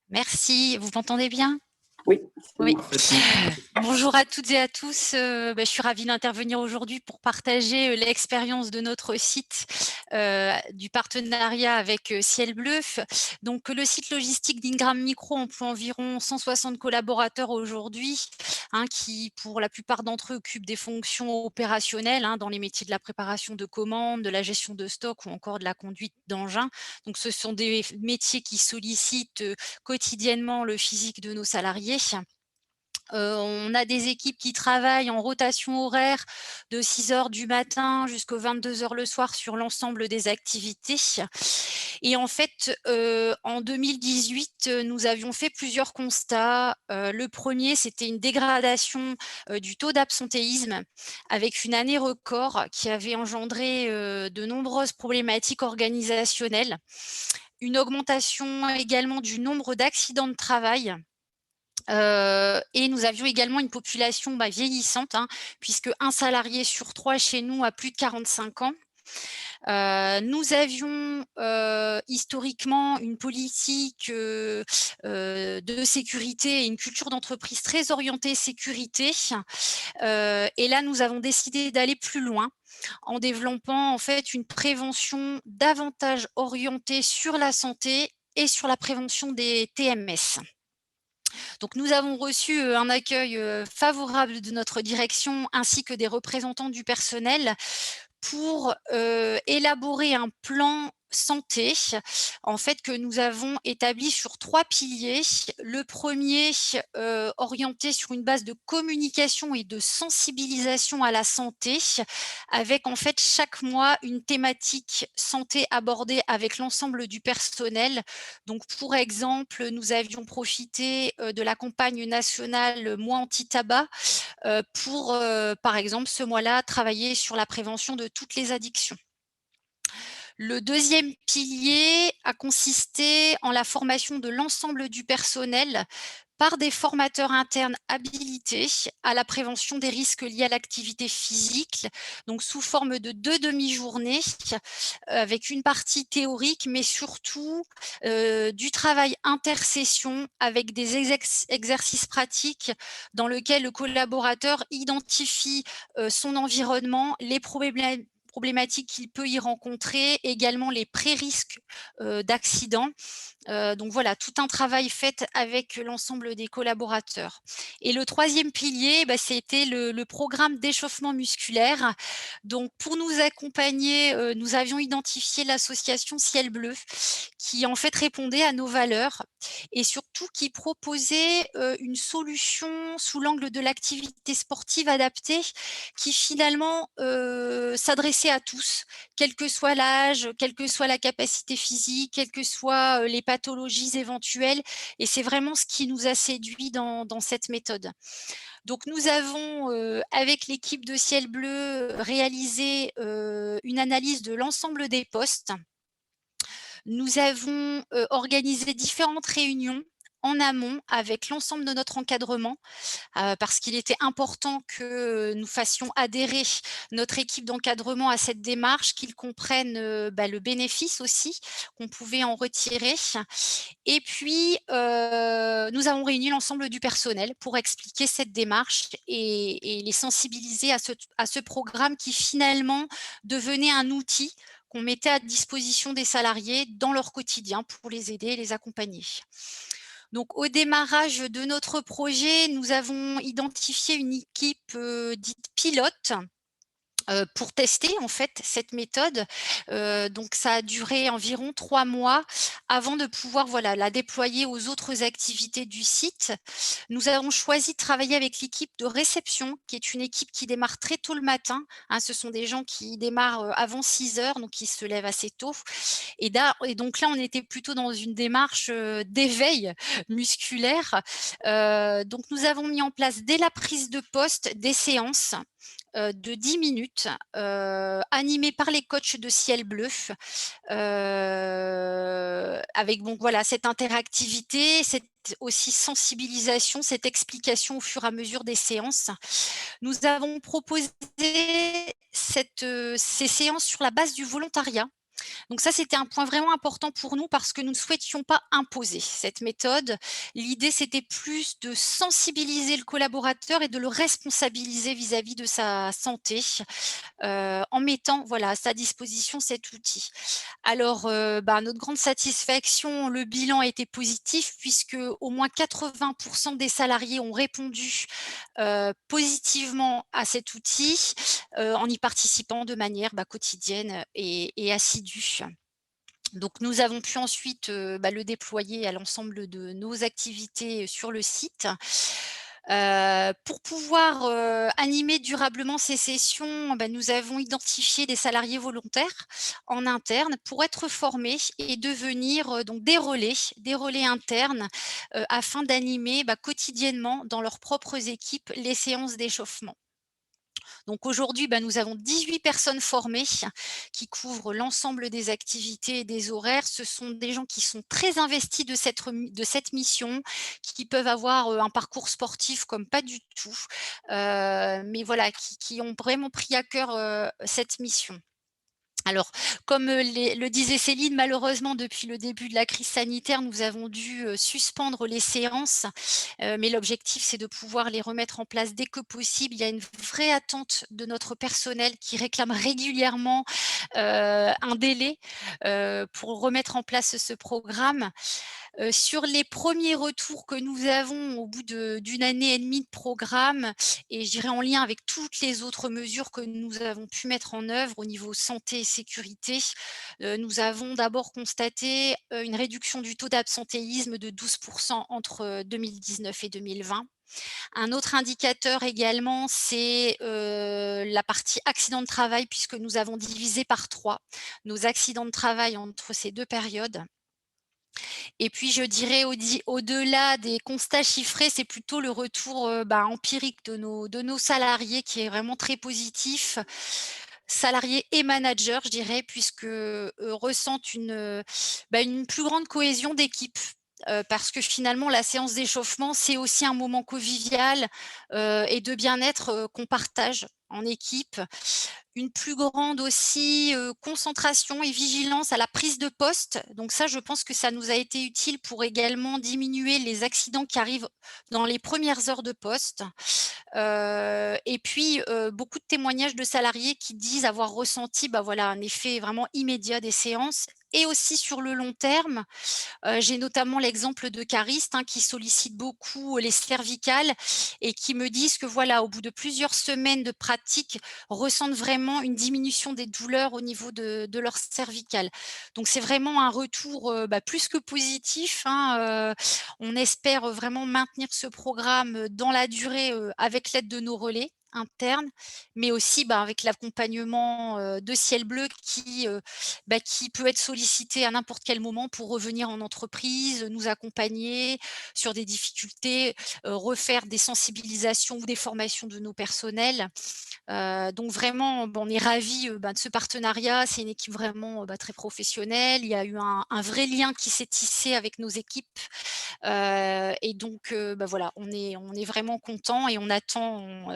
Merci. Vous m'entendez bien ? Oui. Oui. Bonjour à toutes et à tous. Je suis ravie d'intervenir aujourd'hui pour partager l'expérience de notre site, du partenariat avec Ciel Bleu. Donc, le site logistique d'Ingram Micro emploie environ 160 collaborateurs aujourd'hui, qui, pour la plupart d'entre eux, occupent des fonctions opérationnelles dans les métiers de la préparation de commandes, de la gestion de stock ou encore de la conduite d'engins. Donc, ce sont des métiers qui sollicitent quotidiennement le physique de nos salariés. On a des équipes qui travaillent en rotation horaire de 6h du matin jusqu'à 22h le soir sur l'ensemble des activités. Et en fait, en 2018, nous avions fait plusieurs constats. Le premier, c'était une dégradation du taux d'absentéisme avec une année record qui avait engendré de nombreuses problématiques organisationnelles. Une augmentation également du nombre d'accidents de travail. Et nous avions également une population vieillissante, puisque un salarié sur 3 chez nous a plus de 45 ans. Nous avions historiquement une politique de sécurité et une culture d'entreprise très orientée sécurité. Et là, nous avons décidé d'aller plus loin en développant en fait une prévention davantage orientée sur la santé et sur la prévention des TMS. Donc, nous avons reçu un accueil favorable de notre direction ainsi que des représentants du personnel pour élaborer un plan santé, en fait, que nous avons établi sur 3 piliers. Le premier, orienté sur une base de communication et de sensibilisation à la santé, avec en fait chaque mois une thématique santé abordée avec l'ensemble du personnel. Donc, pour exemple, nous avions profité de la campagne nationale Mois anti-tabac pour, par exemple, ce mois-là, travailler sur la prévention de toutes les addictions. Le deuxième pilier a consisté en la formation de l'ensemble du personnel par des formateurs internes habilités à la prévention des risques liés à l'activité physique, donc sous forme de 2 demi-journées, avec une partie théorique, mais surtout du travail intersession avec des exercices pratiques dans lesquels le collaborateur identifie son environnement, les problématiques qu'il peut y rencontrer, également les pré-risques d'accident. Donc voilà, tout un travail fait avec l'ensemble des collaborateurs. Et le troisième pilier, c'était le programme d'échauffement musculaire. Donc pour nous accompagner, nous avions identifié l'association Ciel Bleu qui en fait répondait à nos valeurs et surtout qui proposait une solution sous l'angle de l'activité sportive adaptée qui finalement s'adressait à tous, quel que soit l'âge, quelle que soit la capacité physique, quelles que soient les pathologies éventuelles. Et c'est vraiment ce qui nous a séduit dans cette méthode. Donc nous avons, avec l'équipe de Ciel Bleu, réalisé une analyse de l'ensemble des postes. Nous avons organisé différentes réunions en amont avec l'ensemble de notre encadrement parce qu'il était important que nous fassions adhérer notre équipe d'encadrement à cette démarche, qu'ils comprennent le bénéfice aussi qu'on pouvait en retirer. Et puis, nous avons réuni l'ensemble du personnel pour expliquer cette démarche et les sensibiliser à ce programme qui finalement devenait un outil qu'on mettait à disposition des salariés dans leur quotidien pour les aider et les accompagner. Donc, au démarrage de notre projet, nous avons identifié une équipe dite pilote pour tester en fait cette méthode. Donc ça a duré environ 3 mois avant de pouvoir la déployer aux autres activités du site. Nous avons choisi de travailler avec l'équipe de réception, qui est une équipe qui démarre très tôt le matin. Ce sont des gens qui démarrent avant 6 heures, donc ils se lèvent assez tôt. Et donc là, on était plutôt dans une démarche d'éveil musculaire. Donc nous avons mis en place dès la prise de poste des séances de 10 minutes, animées par les coachs de Ciel Bleu, avec cette interactivité, cette aussi sensibilisation, cette explication au fur et à mesure des séances. Nous avons proposé ces séances sur la base du volontariat. Donc ça, c'était un point vraiment important pour nous parce que nous ne souhaitions pas imposer cette méthode. L'idée, c'était plus de sensibiliser le collaborateur et de le responsabiliser vis-à-vis de sa santé en mettant à sa disposition cet outil. Alors, à notre grande satisfaction, le bilan a été positif puisque au moins 80% des salariés ont répondu positivement à cet outil en y participant de manière quotidienne et assidue. Donc, nous avons pu ensuite le déployer à l'ensemble de nos activités sur le site. Pour pouvoir animer durablement ces sessions, nous avons identifié des salariés volontaires en interne pour être formés et devenir donc des relais internes afin d'animer quotidiennement dans leurs propres équipes les séances d'échauffement. Donc aujourd'hui, nous avons 18 personnes formées qui couvrent l'ensemble des activités et des horaires. Ce sont des gens qui sont très investis de cette mission, qui peuvent avoir un parcours sportif comme pas du tout, mais qui ont vraiment pris à cœur cette mission. Alors, comme le disait Céline, malheureusement, depuis le début de la crise sanitaire, nous avons dû suspendre les séances, mais l'objectif, c'est de pouvoir les remettre en place dès que possible. Il y a une vraie attente de notre personnel qui réclame régulièrement un délai pour remettre en place ce programme. Sur les premiers retours que nous avons au bout d'une année et demie de programme, et je dirais en lien avec toutes les autres mesures que nous avons pu mettre en œuvre au niveau santé et sécurité, nous avons d'abord constaté une réduction du taux d'absentéisme de 12% entre 2019 et 2020. Un autre indicateur également, c'est la partie accidents de travail, puisque nous avons divisé par 3 nos accidents de travail entre ces 2 périodes. Et puis, je dirais au-delà des constats chiffrés, c'est plutôt le retour empirique de nos salariés qui est vraiment très positif. Salariés et managers, je dirais, puisque ressentent une plus grande cohésion d'équipe. Parce que finalement, la séance d'échauffement, c'est aussi un moment convivial et de bien-être qu'on partage en équipe. Une plus grande aussi concentration et vigilance à la prise de poste. Donc ça, je pense que ça nous a été utile pour également diminuer les accidents qui arrivent dans les premières heures de poste. Et puis, beaucoup de témoignages de salariés qui disent avoir ressenti un effet vraiment immédiat des séances et aussi sur le long terme. J'ai notamment l'exemple de caristes qui sollicitent beaucoup les cervicales et qui me disent que voilà, au bout de plusieurs semaines de pratique, ressentent vraiment une diminution des douleurs au niveau de leur cervicales. Donc c'est vraiment un retour plus que positif. On espère vraiment maintenir ce programme dans la durée avec l'aide de nos relais internes, mais aussi avec l'accompagnement de Ciel Bleu qui peut être sollicité à n'importe quel moment pour revenir en entreprise, nous accompagner sur des difficultés, refaire des sensibilisations ou des formations de nos personnels. Donc vraiment, on est ravis de ce partenariat. C'est une équipe vraiment très professionnelle. Il y a eu un vrai lien qui s'est tissé avec nos équipes. Et donc, voilà, on est vraiment contents et on attend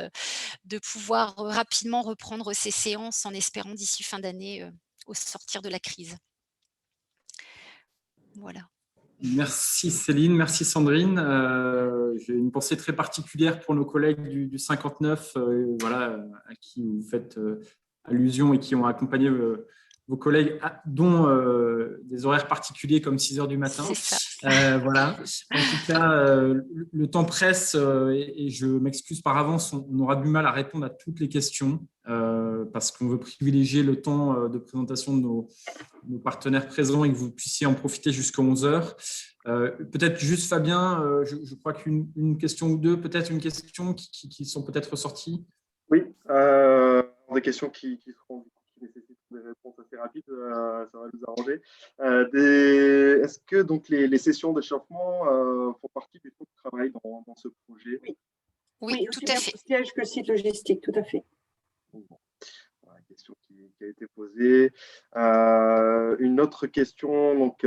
de pouvoir rapidement reprendre ces séances en espérant d'ici fin d'année au sortir de la crise. Voilà. Merci Céline, merci Sandrine. J'ai une pensée très particulière pour nos collègues du 59, voilà, à qui vous faites allusion et qui ont accompagné vos collègues, dont des horaires particuliers comme 6 heures du matin. Voilà. En tout cas, le temps presse et je m'excuse par avance, on aura du mal à répondre à toutes les questions parce qu'on veut privilégier le temps de présentation de nos partenaires présents et que vous puissiez en profiter jusqu'à 11 heures. Peut-être juste Fabien, je crois qu'une question ou deux, peut-être une question qui sont peut-être ressorties. Oui, des questions qui nécessitent des réponses assez rapides, ça va nous arranger. Est-ce que donc les sessions d'échauffement font partie du groupe de travail dans ce projet? Oui, tout à fait. Aussi bien siège que site logistique, tout à fait. Voilà, question qui a été posée. Une autre question donc,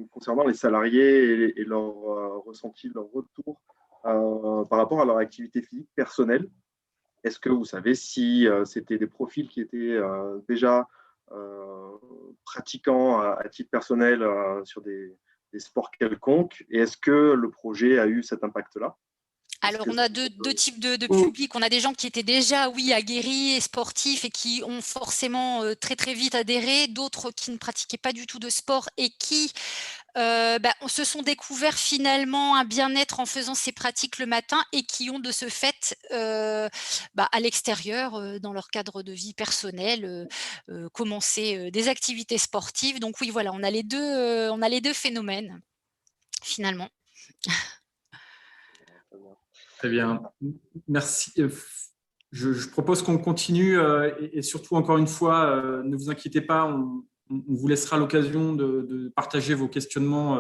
concernant les salariés et leur ressenti, leur retour par rapport à leur activité physique personnelle. Est-ce que vous savez si c'était des profils qui étaient déjà pratiquants à titre personnel sur des sports quelconques? Et est-ce que le projet a eu cet impact-là? Alors, on a deux types de publics. On a des gens qui étaient déjà, aguerris et sportifs et qui ont forcément très, très vite adhéré. D'autres qui ne pratiquaient pas du tout de sport et qui se sont découverts finalement un bien-être en faisant ces pratiques le matin et qui ont de ce fait, à l'extérieur, dans leur cadre de vie personnelle, commencé des activités sportives. Donc oui, voilà, on a les deux phénomènes finalement. Très bien, merci. Je propose qu'on continue et surtout, encore une fois, ne vous inquiétez pas, on vous laissera l'occasion de partager vos questionnements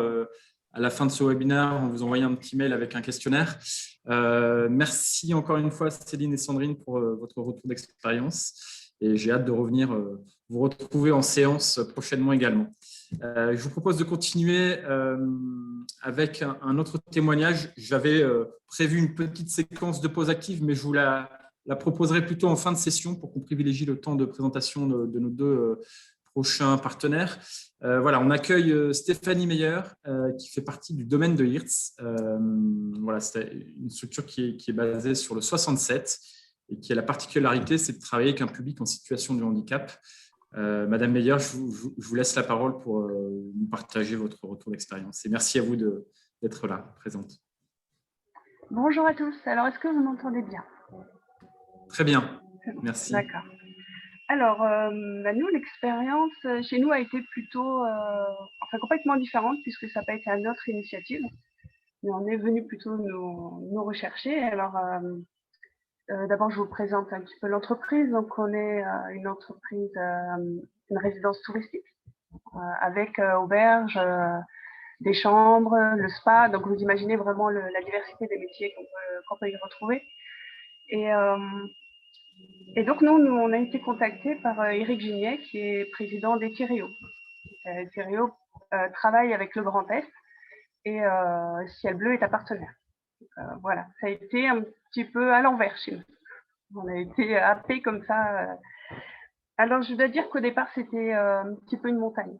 à la fin de ce webinaire. On vous envoie un petit mail avec un questionnaire. Merci encore une fois, Céline et Sandrine, pour votre retour d'expérience. Et j'ai hâte de revenir vous retrouver en séance prochainement également. Je vous propose de continuer avec un autre témoignage. J'avais prévu une petite séquence de pause active, mais je vous la proposerai plutôt en fin de session pour qu'on privilégie le temps de présentation de nos deux prochains partenaires. Voilà, on accueille Stéphanie Meyer, qui fait partie du domaine de Hirtz. Voilà, c'est une structure qui est basée sur le 67 et qui a la particularité, c'est de travailler avec un public en situation de handicap. Madame Meyer, je vous laisse la parole pour nous partager votre retour d'expérience. Et merci à vous d'être là, présente. Bonjour à tous. Alors, est-ce que vous m'entendez bien? Très bien, merci. D'accord. Alors, nous, l'expérience chez nous a été plutôt complètement différente puisque ça n'a pas été à notre initiative. Mais on est venu plutôt nous rechercher. Alors, d'abord, je vous présente un petit peu l'entreprise. Donc, on est une entreprise, une résidence touristique avec auberge, des chambres, le spa. Donc, vous imaginez vraiment la diversité des métiers qu'on peut y retrouver. Et donc, nous, on a été contactés par Éric Gignet, qui est président d'Etherio. Etherio travaille avec le Grand Est et Ciel Bleu est un partenaire. Voilà, ça a été un petit peu à l'envers chez nous. On a été happés comme ça. Alors, je dois dire qu'au départ, c'était un petit peu une montagne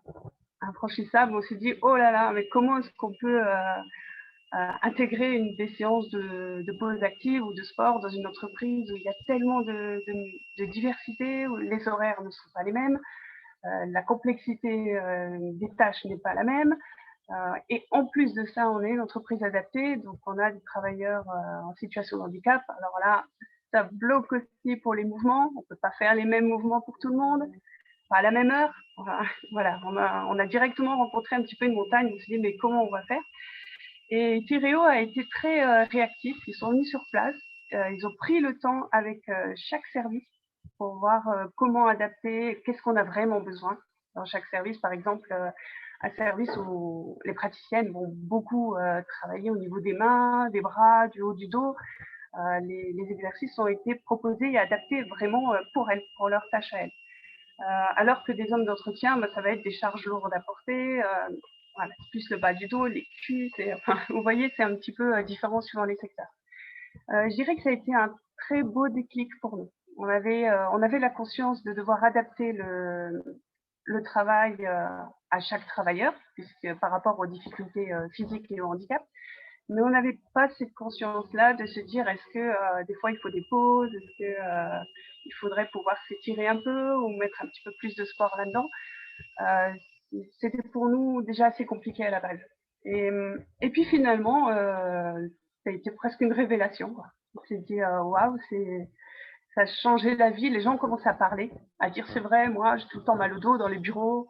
infranchissable. On s'est dit, oh là là, mais comment est-ce qu'on peut intégrer des séances de pause active ou de sport dans une entreprise où il y a tellement de diversité, où les horaires ne sont pas les mêmes, La complexité des tâches n'est pas la même. Et en plus de ça, on est une entreprise adaptée, donc on a des travailleurs en situation de handicap. Alors là, ça bloque aussi pour les mouvements. On ne peut pas faire les mêmes mouvements pour tout le monde, pas à la même heure. Voilà, on a directement rencontré un petit peu une montagne. On s'est dit, mais comment on va faire? Et Tireo a été très réactif. Ils sont venus sur place. Ils ont pris le temps avec chaque service pour voir comment adapter, qu'est-ce qu'on a vraiment besoin dans chaque service. Par exemple, un service où les praticiennes vont beaucoup travailler au niveau des mains, des bras, du haut du dos. Les exercices ont été proposés et adaptés vraiment pour elles, pour leurs tâches à elles. Alors que des hommes d'entretien, ça va être des charges lourdes à porter, voilà, plus le bas du dos, les cuisses. Enfin, vous voyez, c'est un petit peu différent suivant les secteurs. Je dirais que ça a été un très beau déclic pour nous. On avait la conscience de devoir adapter le travail à chaque travailleur, puisque par rapport aux difficultés physiques et au handicap. Mais on n'avait pas cette conscience-là de se dire est-ce que des fois il faut des pauses, est-ce qu'il faudrait pouvoir s'étirer un peu ou mettre un petit peu plus de sport là-dedans. C'était pour nous déjà assez compliqué à la base. Et puis finalement, ça a été presque une révélation, quoi. On s'est dit waouh, ça a changé la vie. Les gens ont commencé à parler, à dire c'est vrai, moi j'ai tout le temps mal au dos dans les bureaux.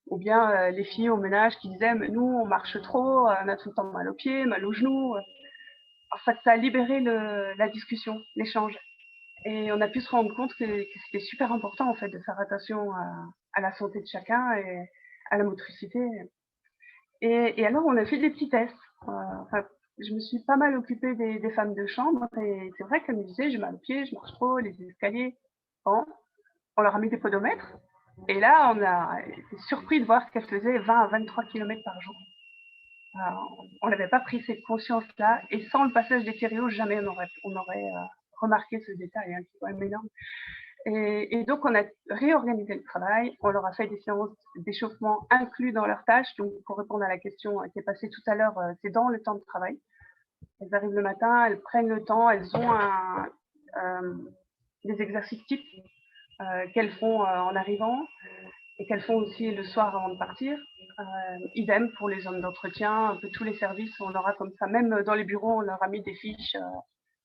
Ou bien les filles au ménage qui disaient mais nous on marche trop, on a tout le temps mal aux pieds, mal aux genoux. En fait, ça a libéré la discussion, l'échange. Et on a pu se rendre compte que c'était super important en fait de faire attention à la santé de chacun et à la motricité. Et alors on a fait des petits tests. Enfin, je me suis pas mal occupée des femmes de chambre et c'est vrai qu'elles me disaient j'ai mal aux pieds, je marche trop, les escaliers. Bon, on leur a mis des podomètres. Et là, on a été surpris de voir qu'elle faisait 20 à 23 km par jour. On n'avait pas pris cette conscience-là. Et sans le passage des Tireo, jamais on aurait remarqué ce détail, hein, qui est quand même énorme. Et donc, on a réorganisé le travail. On leur a fait des séances d'échauffement inclus dans leurs tâches. Donc, pour répondre à la question qui est passée tout à l'heure, c'est dans le temps de travail. Elles arrivent le matin, elles prennent le temps, elles ont des exercices types qu'elles font en arrivant et qu'elles font aussi le soir avant de partir. Idem pour les hommes d'entretien, un peu tous les services, on leur a comme ça, même dans les bureaux, on leur a mis des fiches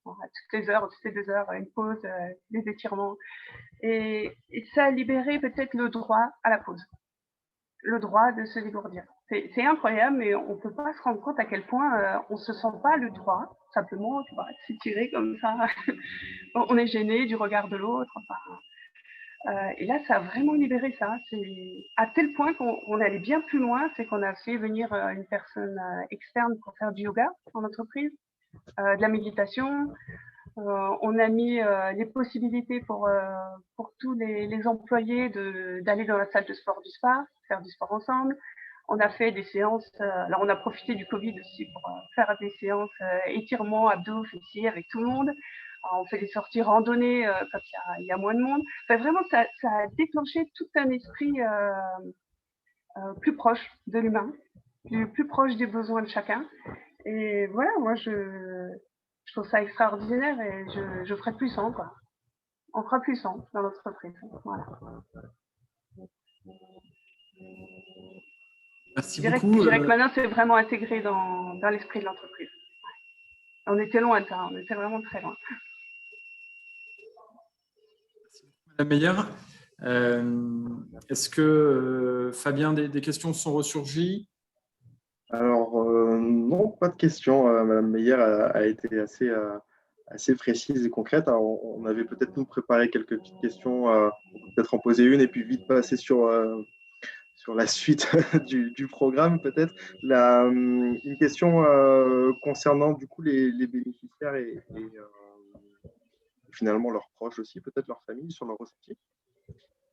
toutes les heures, toutes les 2 heures, une pause, des étirements. Et ça a libéré peut-être le droit à la pause, le droit de se dégourdir. C'est incroyable, mais on ne peut pas se rendre compte à quel point on ne se sent pas le droit, simplement, tu vois, s'étirer comme ça. On est gêné du regard de l'autre. Enfin, et là, ça a vraiment libéré ça. À tel point qu'on allait bien plus loin, c'est qu'on a fait venir une personne externe pour faire du yoga en entreprise, de la méditation. On a mis les possibilités pour tous les employés d'aller dans la salle de sport du spa, faire du sport ensemble. On a fait des séances, alors on a profité du Covid aussi pour faire des séances étirements, abdos, fessiers avec tout le monde. On fait des sorties randonnées quand il y a moins de monde. Enfin, vraiment, ça a déclenché tout un esprit plus proche de l'humain, plus proche des besoins de chacun. Et voilà, moi, je trouve ça extraordinaire et je ferai plus en, quoi. On fera plus en dans l'entreprise. Voilà. Merci Je beaucoup. dirais que maintenant, c'est vraiment intégré dans l'esprit de l'entreprise. On était loin de ça, on était vraiment très loin. Madame Meyer, est-ce que, Fabien, des questions sont ressurgies? Alors, non, pas de questions. Madame Meyer a été assez précise et concrète. Alors, on avait peut-être nous préparé quelques petites questions, on peut peut-être en poser une et puis vite passer sur la suite du programme, peut-être. Une question concernant du coup les bénéficiaires et finalement leurs proches aussi, peut-être leur famille, sur leur ressenti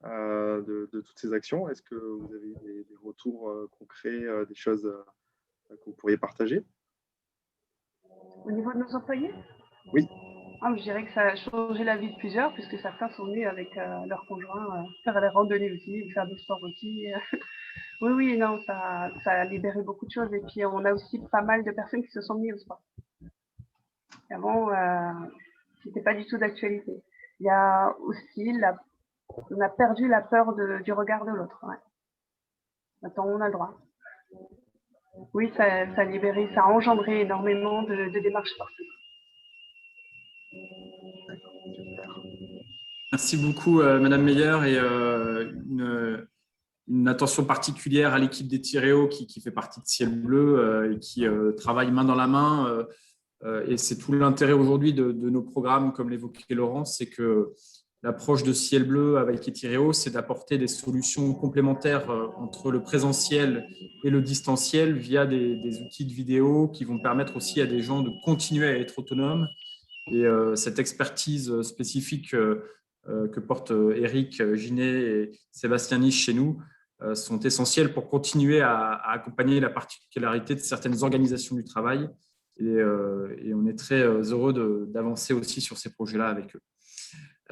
de toutes ces actions. Est-ce que vous avez des retours concrets, des choses que vous pourriez partager? Au niveau de nos employés? Oui. Je dirais que ça a changé la vie de plusieurs, puisque certains sont venus avec leurs conjoints faire des randonnées aussi, faire du sport aussi. Oui, non, ça a libéré beaucoup de choses. Et puis, on a aussi pas mal de personnes qui se sont mises au sport. Avant, c'était pas du tout d'actualité. Il y a aussi On a perdu la peur du regard de l'autre. Ouais. Maintenant, on a le droit. Oui, ça a libéré, ça a engendré énormément de démarches forcées. Merci beaucoup, Madame Meyer, et une attention particulière à l'équipe des Tiréo qui fait partie de Ciel Bleu et qui travaille main dans la main. Et c'est tout l'intérêt aujourd'hui de nos programmes, comme l'évoquait Laurence, c'est que l'approche de Ciel Bleu avec Tiréo, c'est d'apporter des solutions complémentaires entre le présentiel et le distanciel via des outils de vidéo qui vont permettre aussi à des gens de continuer à être autonomes. Et cette expertise spécifique que portent Eric Ginet et Sébastien Niche chez nous sont essentielles pour continuer à accompagner la particularité de certaines organisations du travail. Et on est très heureux d'avancer aussi sur ces projets-là avec eux.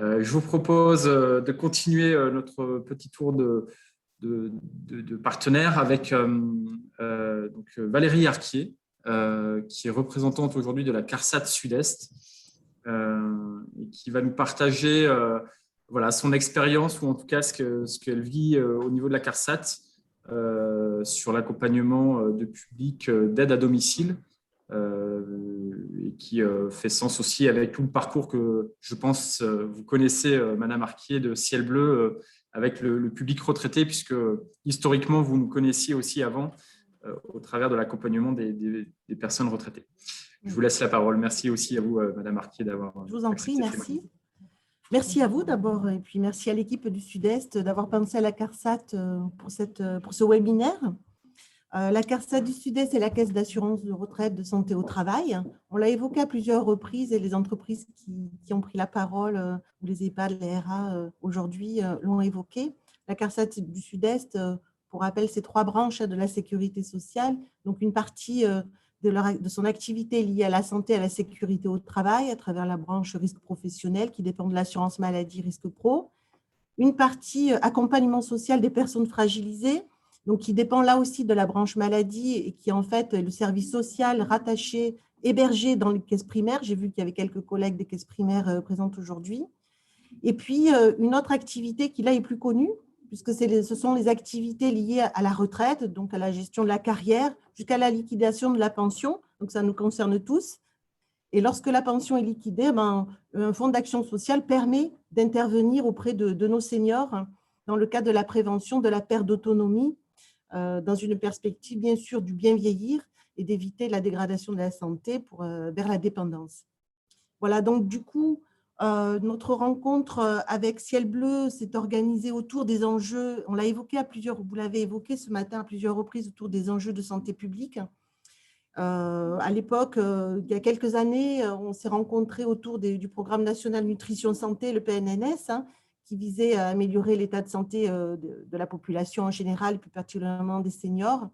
Je vous propose de continuer notre petit tour de partenaires avec donc Valérie Arquier, qui est représentante aujourd'hui de la CARSAT Sud-Est, et qui va nous partager voilà, son expérience, ou en tout cas ce qu'elle vit au niveau de la CARSAT sur l'accompagnement de public d'aide à domicile, et qui fait sens aussi avec tout le parcours que je pense vous connaissez, Madame Arquier, de Ciel Bleu, avec le public retraité, puisque historiquement vous nous connaissiez aussi avant au travers de l'accompagnement des personnes retraitées. Je vous laisse la parole. Merci aussi à vous, Madame Arquier, d'avoir… Je vous en prie, merci. Merci à vous d'abord, et puis merci à l'équipe du Sud-Est d'avoir pensé à la CARSAT pour ce webinaire. La CARSAT du Sud-Est est la Caisse d'assurance de retraite de santé au travail. On l'a évoqué à plusieurs reprises et les entreprises qui ont pris la parole, ou les EHPAD, les RA, aujourd'hui, l'ont évoqué. La CARSAT du Sud-Est, pour rappel, c'est 3 branches de la sécurité sociale, donc une partie de son activité liée à la santé et à la sécurité au travail à travers la branche risque professionnel qui dépend de l'assurance maladie risque pro, une partie accompagnement social des personnes fragilisées, donc qui dépend là aussi de la branche maladie et qui en fait est le service social rattaché, hébergé dans les caisses primaires. J'ai vu qu'il y avait quelques collègues des caisses primaires présentes aujourd'hui. Et puis une autre activité qui là est plus connue, puisque ce sont les activités liées à la retraite, donc à la gestion de la carrière, jusqu'à la liquidation de la pension. Donc, ça nous concerne tous. Et lorsque la pension est liquidée, un fonds d'action sociale permet d'intervenir auprès de nos seniors dans le cadre de la prévention de la perte d'autonomie, dans une perspective, bien sûr, du bien vieillir et d'éviter la dégradation de la santé vers la dépendance. Voilà, donc du coup, notre rencontre avec Ciel Bleu s'est organisée autour des enjeux, on l'a évoqué vous l'avez évoqué ce matin à plusieurs reprises, autour des enjeux de santé publique. À l'époque, il y a quelques années, on s'est rencontrés autour du programme national nutrition santé, le PNNS, qui visait à améliorer l'état de santé de la population en général, plus particulièrement des seniors.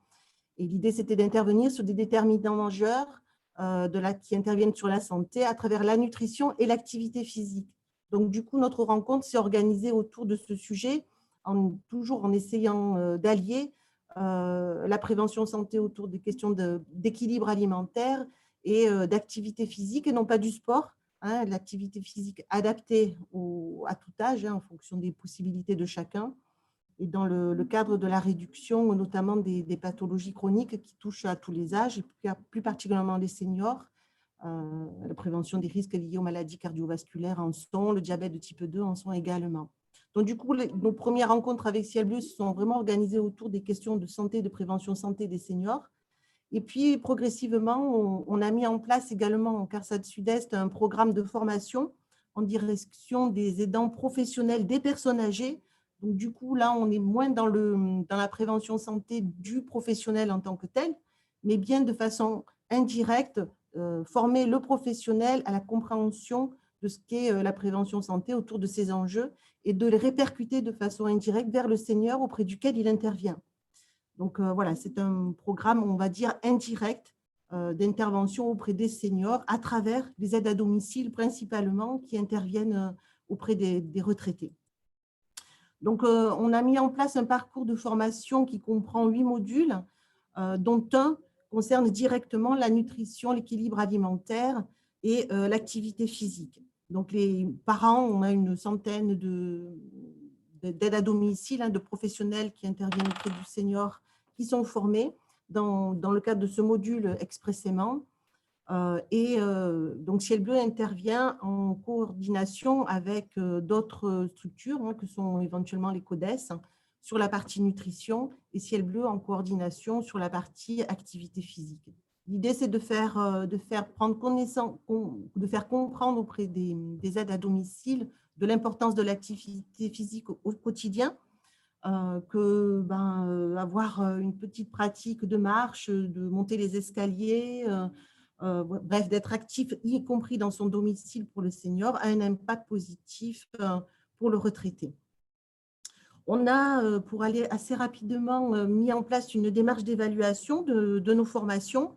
Et l'idée, c'était d'intervenir sur des déterminants majeurs qui interviennent sur la santé à travers la nutrition et l'activité physique. Donc, du coup, notre rencontre s'est organisée autour de ce sujet, toujours en essayant d'allier la prévention santé autour des questions d'équilibre alimentaire et d'activité physique, et non pas du sport, l'activité physique adaptée à tout âge, en fonction des possibilités de chacun, et dans le cadre de la réduction, notamment des pathologies chroniques qui touchent à tous les âges, et plus particulièrement les seniors. La prévention des risques liés aux maladies cardiovasculaires en sont, le diabète de type 2 en sont également. Donc, du coup, nos premières rencontres avec Ciel Bleu se sont vraiment organisées autour des questions de santé, de prévention santé des seniors. Et puis, progressivement, on a mis en place également en CARSAT Sud-Est un programme de formation en direction des aidants professionnels des personnes âgées. Donc, du coup, là, on est moins dans la prévention santé du professionnel en tant que tel, mais bien de façon indirecte, former le professionnel à la compréhension de ce qu'est la prévention santé autour de ces enjeux et de les répercuter de façon indirecte vers le senior auprès duquel il intervient. Donc, voilà, c'est un programme, on va dire, indirect d'intervention auprès des seniors à travers les aides à domicile principalement qui interviennent auprès des retraités. Donc, on a mis en place un parcours de formation qui comprend 8 modules, dont un concerne directement la nutrition, l'équilibre alimentaire et l'activité physique. Donc, par an, on a une centaine d'aide à domicile, de professionnels qui interviennent auprès du senior, qui sont formés dans le cadre de ce module expressément. Donc, Ciel Bleu intervient en coordination avec d'autres structures que sont éventuellement les CODES sur la partie nutrition et Ciel Bleu en coordination sur la partie activité physique. L'idée, c'est de faire prendre connaissance, de faire comprendre auprès des aides à domicile de l'importance de l'activité physique au quotidien, avoir une petite pratique de marche, de monter les escaliers, bref, d'être actif, y compris dans son domicile pour le senior, a un impact positif pour le retraité. On a, pour aller assez rapidement, mis en place une démarche d'évaluation de nos formations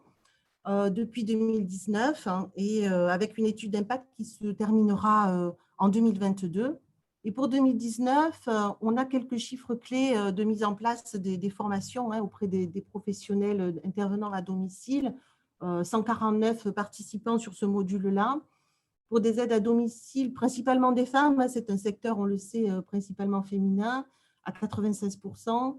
depuis 2019 et avec une étude d'impact qui se terminera en 2022. Et pour 2019, on a quelques chiffres clés de mise en place des formations auprès des professionnels intervenant à domicile. 149 participants sur ce module-là. Pour des aides à domicile, principalement des femmes, c'est un secteur, on le sait, principalement féminin, à 96%.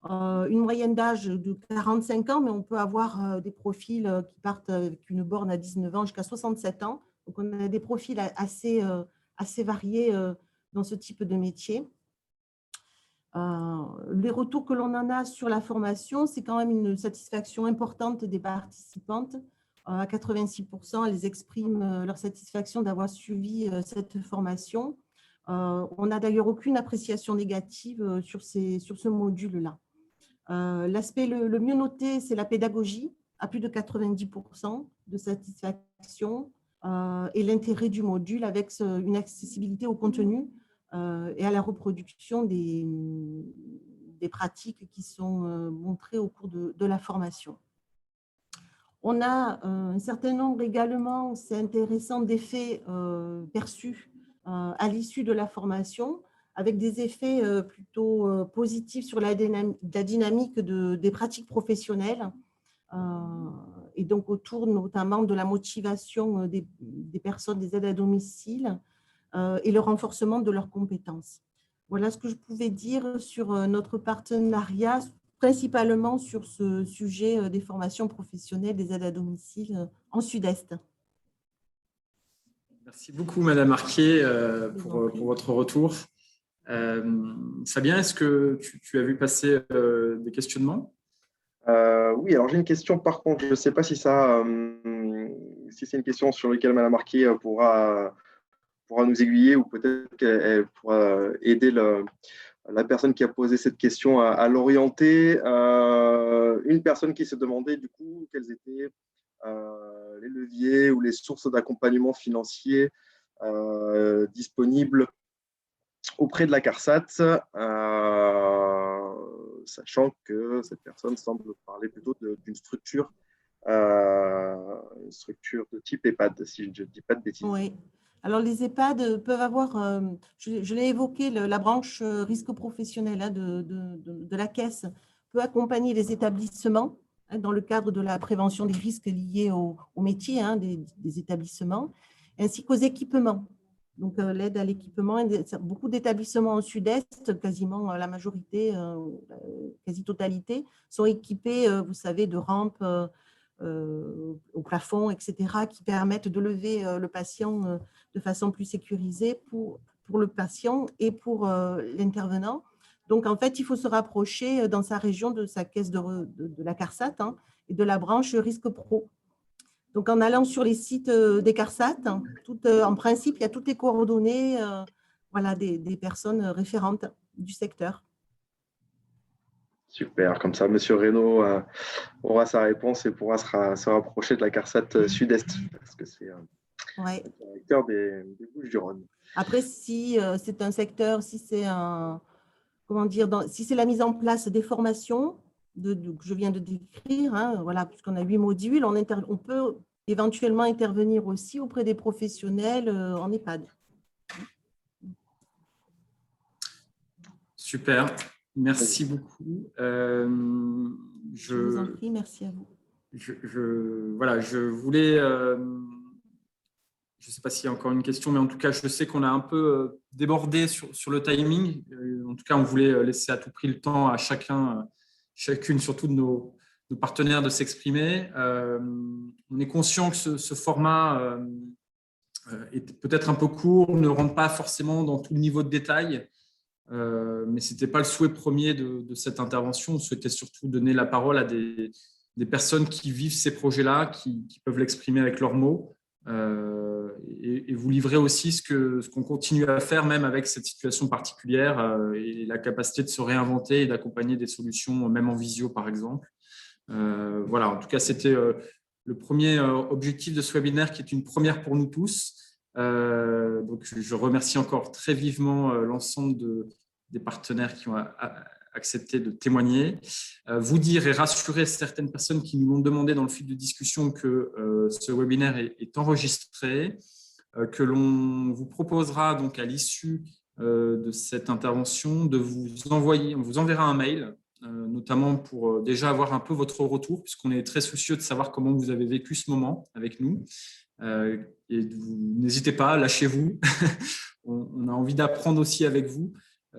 Une moyenne d'âge de 45 ans, mais on peut avoir des profils qui partent avec une borne à 19 ans jusqu'à 67 ans. Donc, on a des profils assez variés dans ce type de métier. Les retours que l'on en a sur la formation, c'est quand même une satisfaction importante des participantes. À 86%, elles expriment leur satisfaction d'avoir suivi cette formation. On n'a d'ailleurs aucune appréciation négative sur ce module-là. L'aspect le mieux noté, c'est la pédagogie, à plus de 90% de satisfaction, et l'intérêt du module avec une accessibilité au contenu et à la reproduction des pratiques qui sont montrées au cours de la formation. On a un certain nombre également, c'est intéressant, d'effets perçus à l'issue de la formation, avec des effets plutôt positifs sur la dynamique des pratiques professionnelles, et donc autour notamment de la motivation des personnes, des aides à domicile, et le renforcement de leurs compétences. Voilà ce que je pouvais dire sur notre partenariat, principalement sur ce sujet des formations professionnelles des aides à domicile en Sud-Est. Merci beaucoup, Madame Arquier, pour votre retour. Fabien, est-ce que tu as vu passer des questionnements? Oui, alors j'ai une question par contre, je ne sais pas si c'est une question sur laquelle Madame Arquier pourra nous aiguiller ou peut-être qu'elle pourra aider la personne qui a posé cette question à l'orienter. Une personne qui se demandait du coup quels étaient les leviers ou les sources d'accompagnement financier disponibles auprès de la CARSAT, sachant que cette personne semble parler plutôt d'une structure, de type EHPAD, si je ne dis pas de bêtises. Oui. Alors, les EHPAD peuvent avoir, je l'ai évoqué, la branche risque professionnel de la Caisse peut accompagner les établissements dans le cadre de la prévention des risques liés au métier des établissements, ainsi qu'aux équipements. Donc, l'aide à l'équipement, beaucoup d'établissements en Sud-Est, quasiment la majorité, quasi-totalité, sont équipés, vous savez, de rampes au plafond, etc., qui permettent de lever le patient de façon plus sécurisée pour le patient et pour l'intervenant. Donc, en fait, il faut se rapprocher dans sa région de sa caisse de la CARSAT et de la branche risque pro. Donc, en allant sur les sites des CARSAT, en principe, il y a toutes les coordonnées des personnes référentes du secteur. Super, comme ça, M. Reynaud aura sa réponse et pourra se rapprocher de la CARSAT Sud-Est, parce que c'est le directeur des Bouches-du-Rhône. Après, si c'est un secteur, si c'est si c'est la mise en place des formations que je viens de décrire, puisqu'on a 8 modules, on peut éventuellement intervenir aussi auprès des professionnels en EHPAD. Super, merci beaucoup. Je vous en prie, merci à vous. Je voulais je ne sais pas s'il y a encore une question, mais en tout cas, je sais qu'on a un peu débordé sur le timing. En tout cas, on voulait laisser à tout prix le temps à chacune, surtout de nos partenaires, de s'exprimer. On est conscient que ce format est peut-être un peu court, ne rentre pas forcément dans tout le niveau de détail, mais ce n'était pas le souhait premier de cette intervention. On souhaitait surtout donner la parole à des personnes qui vivent ces projets-là, qui peuvent l'exprimer avec leurs mots. Et vous livrer aussi ce qu'on continue à faire même avec cette situation particulière et la capacité de se réinventer et d'accompagner des solutions même en visio par exemple. Voilà, en tout cas c'était le premier objectif de ce webinaire qui est une première pour nous tous. Donc je remercie encore très vivement l'ensemble des partenaires qui ont accepté de témoigner, vous dire et rassurer certaines personnes qui nous l'ont demandé dans le fil de discussion que ce webinaire est enregistré, que l'on vous proposera donc à l'issue de cette intervention de vous envoyer, on vous enverra un mail, notamment pour déjà avoir un peu votre retour, puisqu'on est très soucieux de savoir comment vous avez vécu ce moment avec nous. Et n'hésitez pas, lâchez-vous. On a envie d'apprendre aussi avec vous.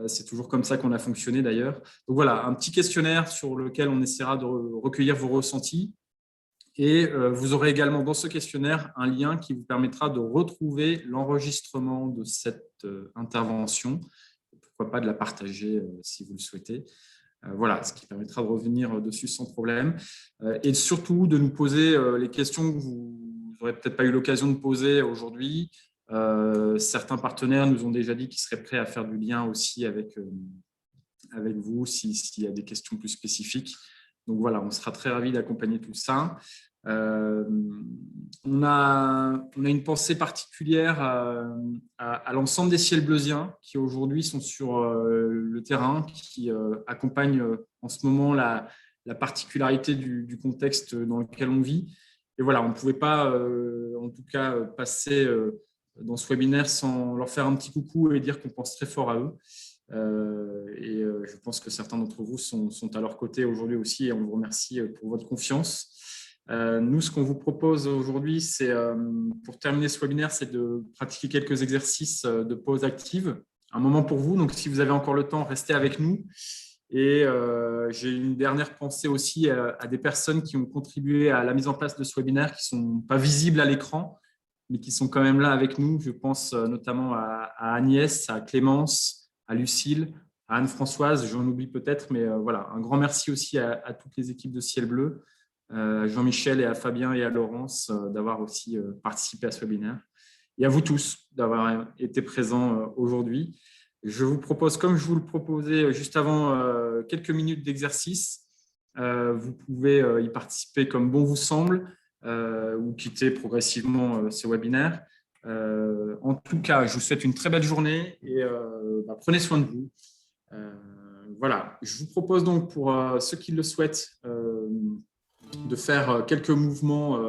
C'est toujours comme ça qu'on a fonctionné d'ailleurs. Donc voilà, un petit questionnaire sur lequel on essaiera de recueillir vos ressentis. Et vous aurez également dans ce questionnaire un lien qui vous permettra de retrouver l'enregistrement de cette intervention. Pourquoi pas de la partager si vous le souhaitez. Voilà, ce qui permettra de revenir dessus sans problème. Et surtout de nous poser les questions que vous n'aurez peut-être pas eu l'occasion de poser aujourd'hui. Certains partenaires nous ont déjà dit qu'ils seraient prêts à faire du lien aussi avec vous s'il y a des questions plus spécifiques. Donc voilà, on sera très ravis d'accompagner tout ça. On a une pensée particulière à l'ensemble des ciels bleusiens qui aujourd'hui sont sur le terrain, qui accompagnent en ce moment la particularité du contexte dans lequel on vit. Et voilà, on ne pouvait pas en tout cas passer dans ce webinaire sans leur faire un petit coucou et dire qu'on pense très fort à eux. Je pense que certains d'entre vous sont à leur côté aujourd'hui aussi et on vous remercie pour votre confiance. Nous, ce qu'on vous propose aujourd'hui, c'est pour terminer ce webinaire, c'est de pratiquer quelques exercices de pause active. Un moment pour vous, donc si vous avez encore le temps, restez avec nous. Et j'ai une dernière pensée aussi à des personnes qui ont contribué à la mise en place de ce webinaire, qui ne sont pas visibles à l'écran, mais qui sont quand même là avec nous. Je pense notamment à Agnès, à Clémence, à Lucille, à Anne-Françoise, j'en oublie peut-être, mais voilà, un grand merci aussi à toutes les équipes de Ciel Bleu, à Jean-Michel et à Fabien et à Laurence d'avoir aussi participé à ce webinaire. Et à vous tous d'avoir été présents aujourd'hui. Je vous propose, comme je vous le proposais juste avant, quelques minutes d'exercice. Vous pouvez y participer comme bon vous semble. Ou quitter progressivement ce webinaire. En tout cas, je vous souhaite une très belle journée et prenez soin de vous. Voilà, je vous propose donc pour ceux qui le souhaitent de faire quelques mouvements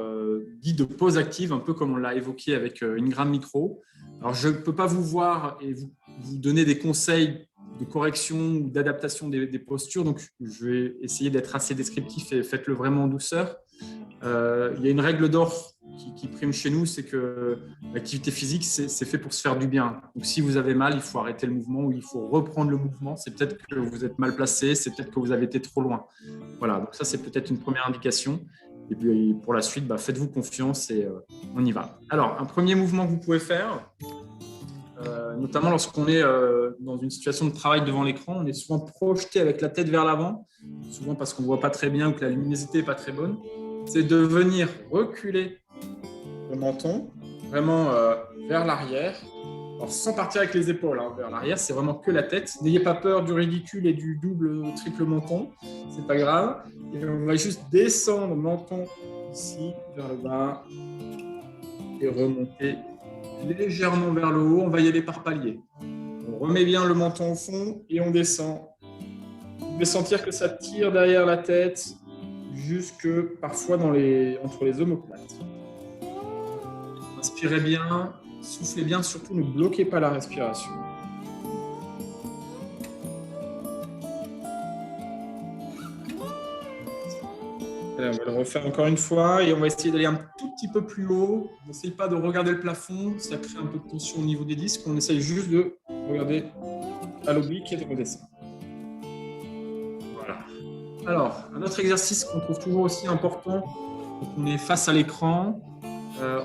dits de pause active, un peu comme on l'a évoqué avec Ingram Micro. Alors, je ne peux pas vous voir et vous donner des conseils de correction ou d'adaptation des postures, donc je vais essayer d'être assez descriptif et faites-le vraiment en douceur. Il y a une règle d'or qui prime chez nous, c'est que l'activité physique, c'est fait pour se faire du bien. Donc, si vous avez mal, il faut arrêter le mouvement ou il faut reprendre le mouvement. C'est peut-être que vous êtes mal placé, c'est peut-être que vous avez été trop loin. Voilà, donc ça, c'est peut-être une première indication. Et puis, pour la suite, faites-vous confiance et on y va. Alors, un premier mouvement que vous pouvez faire, notamment lorsqu'on est dans une situation de travail devant l'écran, on est souvent projeté avec la tête vers l'avant, souvent parce qu'on ne voit pas très bien ou que la luminosité n'est pas très bonne. C'est de venir reculer le menton, vraiment vers l'arrière, alors sans partir avec les épaules, vers l'arrière, c'est vraiment que la tête. N'ayez pas peur du ridicule et du double, triple menton, c'est pas grave. Et on va juste descendre le menton ici, vers le bas, et remonter légèrement vers le haut. On va y aller par paliers. On remet bien le menton au fond et on descend. Vous pouvez sentir que ça tire derrière la tête, jusque parfois entre les omoplates. Inspirez bien, soufflez bien, surtout ne bloquez pas la respiration. on va le refaire encore une fois et on va essayer d'aller un tout petit peu plus haut. N'essayez pas de regarder le plafond, ça crée un peu de tension au niveau des disques. On essaye juste de regarder à l'oblique et de redescendre. Voilà. Alors, un autre exercice qu'on trouve toujours aussi important quand on est face à l'écran,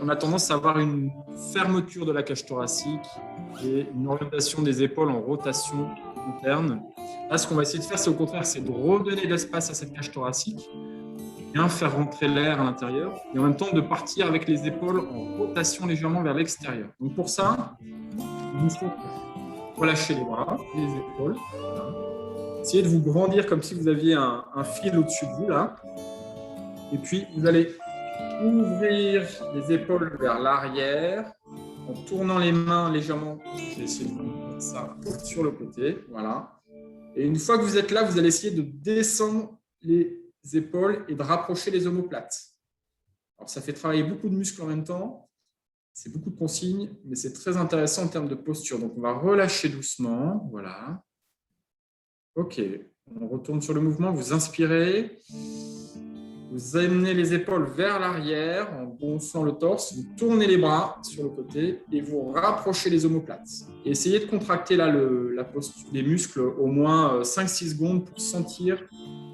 on a tendance à avoir une fermeture de la cage thoracique et une orientation des épaules en rotation interne. Là, ce qu'on va essayer de faire, c'est au contraire, c'est de redonner de l'espace à cette cage thoracique, bien faire rentrer l'air à l'intérieur et en même temps de partir avec les épaules en rotation légèrement vers l'extérieur. Donc pour ça, il faut relâcher les bras, les épaules. Voilà. Essayez de vous grandir comme si vous aviez un fil au-dessus de vous là. Et puis vous allez ouvrir les épaules vers l'arrière en tournant les mains légèrement. Je vais essayer de faire ça sur le côté. Voilà. Et une fois que vous êtes là, vous allez essayer de descendre les épaules et de rapprocher les omoplates. Alors, ça fait travailler beaucoup de muscles en même temps. C'est beaucoup de consignes, mais c'est très intéressant en termes de posture. Donc, on va relâcher doucement. Voilà. OK. On retourne sur le mouvement. Vous inspirez. Vous amenez les épaules vers l'arrière en gonflant le torse. Vous tournez les bras sur le côté et vous rapprochez les omoplates. Et essayez de contracter là la posture des muscles au moins 5-6 secondes pour sentir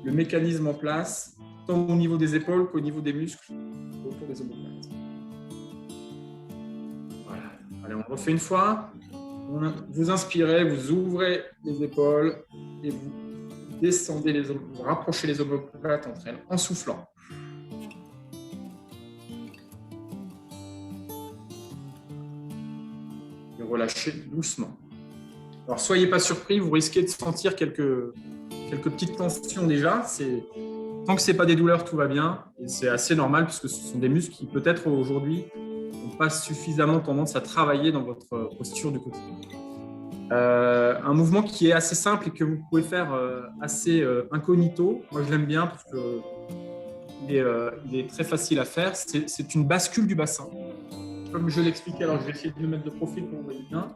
le mécanisme en place, tant au niveau des épaules qu'au niveau des muscles autour des omoplates. Voilà. Allez, on refait une fois. Vous inspirez, vous ouvrez les épaules et vous descendez vous rapprochez les omoplates entre elles en soufflant. Et relâchez doucement. Alors, soyez pas surpris, vous risquez de sentir quelques petites tensions déjà. Tant que ce n'est pas des douleurs, tout va bien. Et c'est assez normal puisque ce sont des muscles qui peut-être aujourd'hui n'ont pas suffisamment tendance à travailler dans votre posture du quotidien. Un mouvement qui est assez simple et que vous pouvez faire assez incognito. Moi, je l'aime bien parce qu'il est très facile à faire. C'est une bascule du bassin. Comme je l'expliquais, alors je vais essayer de me mettre de profil pour vous voyez bien.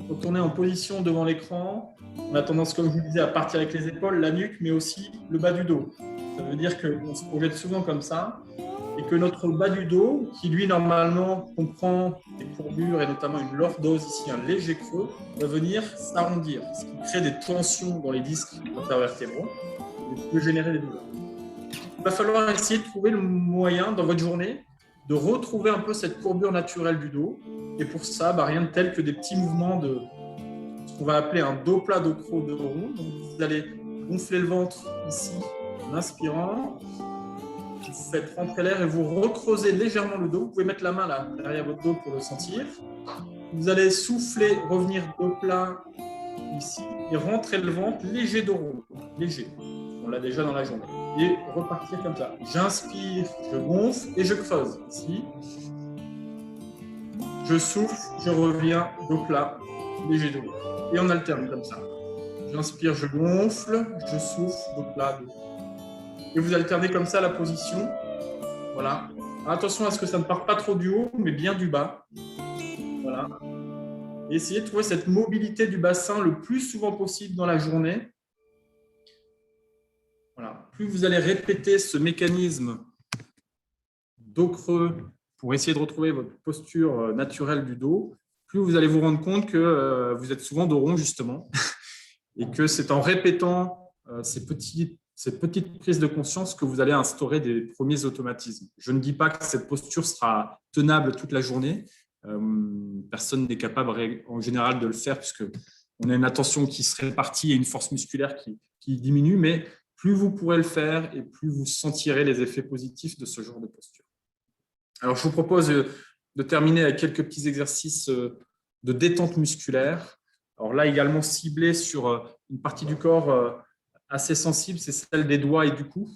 Quand on est en position devant l'écran, on a tendance, comme je vous disais, à partir avec les épaules, la nuque, mais aussi le bas du dos. Ça veut dire qu'on se projette souvent comme ça et que notre bas du dos, qui lui normalement comprend des courbures et notamment une lordose ici, un léger creux, va venir s'arrondir, ce qui crée des tensions dans les disques intervertébraux et peut générer des douleurs. Il va falloir essayer de trouver le moyen dans votre journée de retrouver un peu cette courbure naturelle du dos. Et pour ça, rien de tel que des petits mouvements de ce qu'on va appeler un dos plat, dos creux, dos rond. Donc, vous allez gonfler le ventre ici en inspirant. Vous faites rentrer l'air et vous recreusez légèrement le dos. Vous pouvez mettre la main là, derrière votre dos pour le sentir. Vous allez souffler, revenir dos plat ici et rentrer le ventre léger dos rond. Léger. On l'a déjà dans la journée. Et repartir comme ça. J'inspire, je gonfle et je creuse ici. Je souffle, je reviens dos plat, léger dos rond. Et on alterne comme ça. J'inspire, je gonfle, je souffle, dos plat, dos rond. Et vous alternez comme ça la position. Voilà. Attention à ce que ça ne parte pas trop du haut, mais bien du bas. Voilà. Et essayez de trouver cette mobilité du bassin le plus souvent possible dans la journée. Voilà. Plus vous allez répéter ce mécanisme dos creux pour essayer de retrouver votre posture naturelle du dos, plus vous allez vous rendre compte que vous êtes souvent dos rond, justement, et que c'est en répétant cette petite prise de conscience que vous allez instaurer des premiers automatismes. Je ne dis pas que cette posture sera tenable toute la journée. Personne n'est capable en général de le faire puisqu'on a une attention qui se répartit et une force musculaire qui diminue, mais plus vous pourrez le faire et plus vous sentirez les effets positifs de ce genre de posture. Alors, je vous propose de terminer avec quelques petits exercices de détente musculaire. Alors là, également ciblé sur une partie du corps assez sensible, c'est celle des doigts et du cou.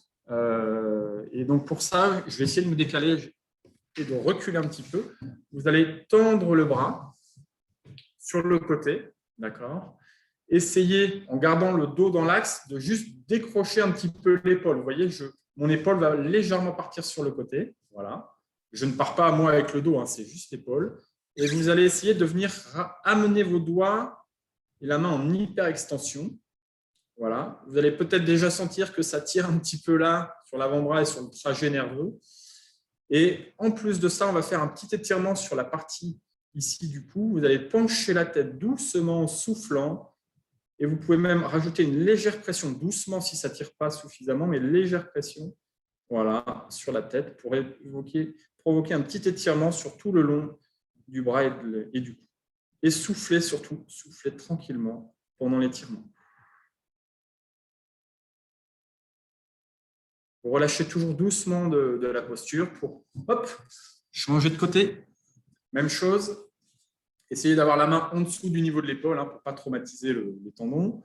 Et donc, pour ça, je vais essayer de me décaler et de reculer un petit peu. Vous allez tendre le bras sur le côté, d'accord ? Essayez, en gardant le dos dans l'axe, de juste décrocher un petit peu l'épaule. Vous voyez, mon épaule va légèrement partir sur le côté. Voilà. Je ne pars pas, moi, avec le dos, c'est juste l'épaule. Et vous allez essayer de venir amener vos doigts et la main en hyper extension. Voilà. Vous allez peut-être déjà sentir que ça tire un petit peu là, sur l'avant-bras et sur le trajet nerveux. Et en plus de ça, on va faire un petit étirement sur la partie ici du cou. Vous allez pencher la tête doucement en soufflant. Et vous pouvez même rajouter une légère pression, doucement si ça ne tire pas suffisamment, mais légère pression, voilà, sur la tête pour provoquer un petit étirement sur tout le long du bras et du cou. Et soufflez surtout, soufflez tranquillement pendant l'étirement. Vous relâchez toujours doucement de la posture pour changer de côté. Même chose. Essayez d'avoir la main en dessous du niveau de l'épaule pour ne pas traumatiser les tendons.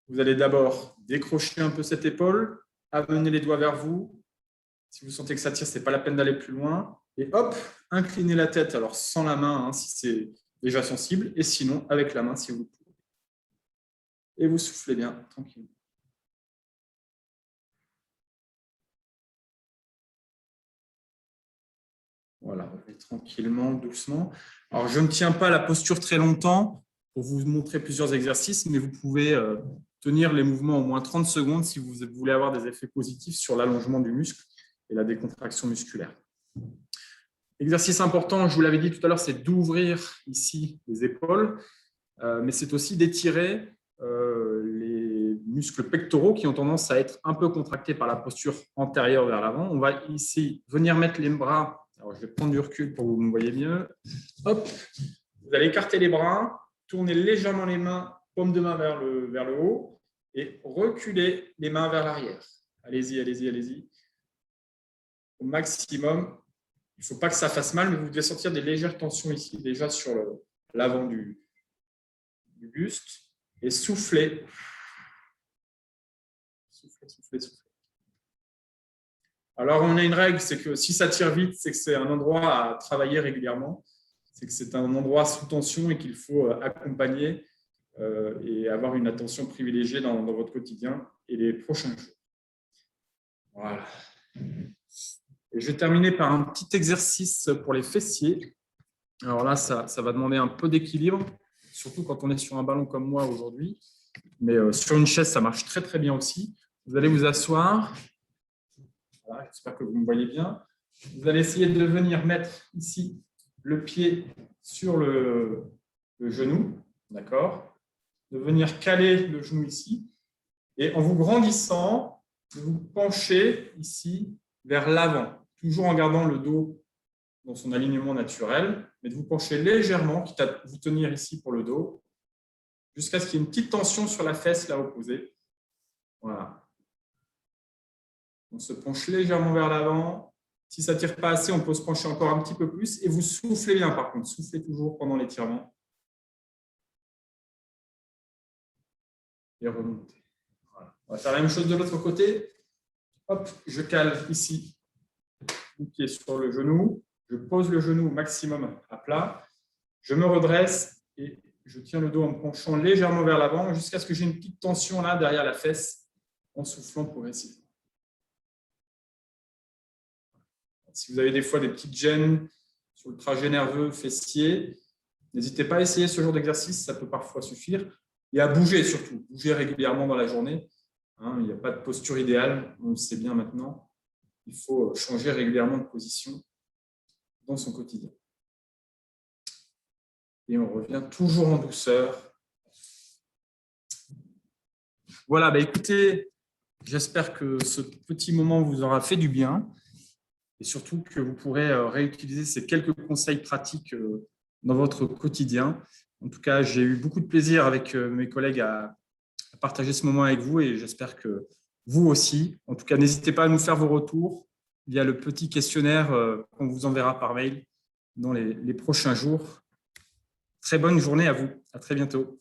Vous allez d'abord décrocher un peu cette épaule, amener les doigts vers vous. Si vous sentez que ça tire, ce n'est pas la peine d'aller plus loin. Et inclinez la tête, alors sans la main si c'est déjà sensible, et sinon avec la main si vous le pouvez. Et vous soufflez bien, tranquillement. Voilà, revenez tranquillement, doucement. Alors, je ne tiens pas la posture très longtemps pour vous montrer plusieurs exercices, mais vous pouvez tenir les mouvements au moins 30 secondes si vous voulez avoir des effets positifs sur l'allongement du muscle et la décontraction musculaire. Exercice important, je vous l'avais dit tout à l'heure, c'est d'ouvrir ici les épaules, mais c'est aussi d'étirer les muscles pectoraux qui ont tendance à être un peu contractés par la posture antérieure vers l'avant. On va ici venir mettre les bras. Alors, je vais prendre du recul pour que vous me voyez mieux. Vous allez écarter les bras, tourner légèrement les mains, paume de main vers le haut et reculer les mains vers l'arrière. Allez-y, allez-y, allez-y. Au maximum. Il ne faut pas que ça fasse mal, mais vous devez sentir des légères tensions ici, déjà sur l'avant du buste. Et soufflez. Soufflez, soufflez, soufflez. Alors, on a une règle, c'est que si ça tire vite, c'est que c'est un endroit à travailler régulièrement. C'est que c'est un endroit sous tension et qu'il faut accompagner et avoir une attention privilégiée dans votre quotidien et les prochains jours. Voilà. Et je vais terminer par un petit exercice pour les fessiers. Alors là, ça va demander un peu d'équilibre, surtout quand on est sur un ballon comme moi aujourd'hui. Mais sur une chaise, ça marche très, très bien aussi. Vous allez vous asseoir. Voilà, j'espère que vous me voyez bien. Vous allez essayer de venir mettre ici le pied sur le genou. D'accord ? De venir caler le genou ici. Et en vous grandissant, de vous pencher ici vers l'avant. Toujours en gardant le dos dans son alignement naturel, mais de vous pencher légèrement, quitte à vous tenir ici pour le dos, jusqu'à ce qu'il y ait une petite tension sur la fesse là opposée. Voilà. On se penche légèrement vers l'avant. Si ça ne tire pas assez, on peut se pencher encore un petit peu plus. Et vous soufflez bien par contre. Soufflez toujours pendant l'étirement. Et remontez. Voilà. On va faire la même chose de l'autre côté. Hop, je cale ici le pied sur le genou. Je pose le genou au maximum à plat. Je me redresse et je tiens le dos en me penchant légèrement vers l'avant jusqu'à ce que j'ai une petite tension là derrière la fesse en soufflant progressivement. Si vous avez des fois des petites gênes sur le trajet nerveux fessier, n'hésitez pas à essayer ce genre d'exercice, ça peut parfois suffire. Et à bouger surtout, bouger régulièrement dans la journée. Il n'y a pas de posture idéale, on le sait bien maintenant. Il faut changer régulièrement de position dans son quotidien. Et on revient toujours en douceur. Voilà, écoutez, j'espère que ce petit moment vous aura fait du bien et surtout que vous pourrez réutiliser ces quelques conseils pratiques dans votre quotidien. En tout cas, j'ai eu beaucoup de plaisir avec mes collègues à partager ce moment avec vous et j'espère que vous aussi. En tout cas, n'hésitez pas à nous faire vos retours via le petit questionnaire qu'on vous enverra par mail dans les prochains jours. Très bonne journée à vous. À très bientôt.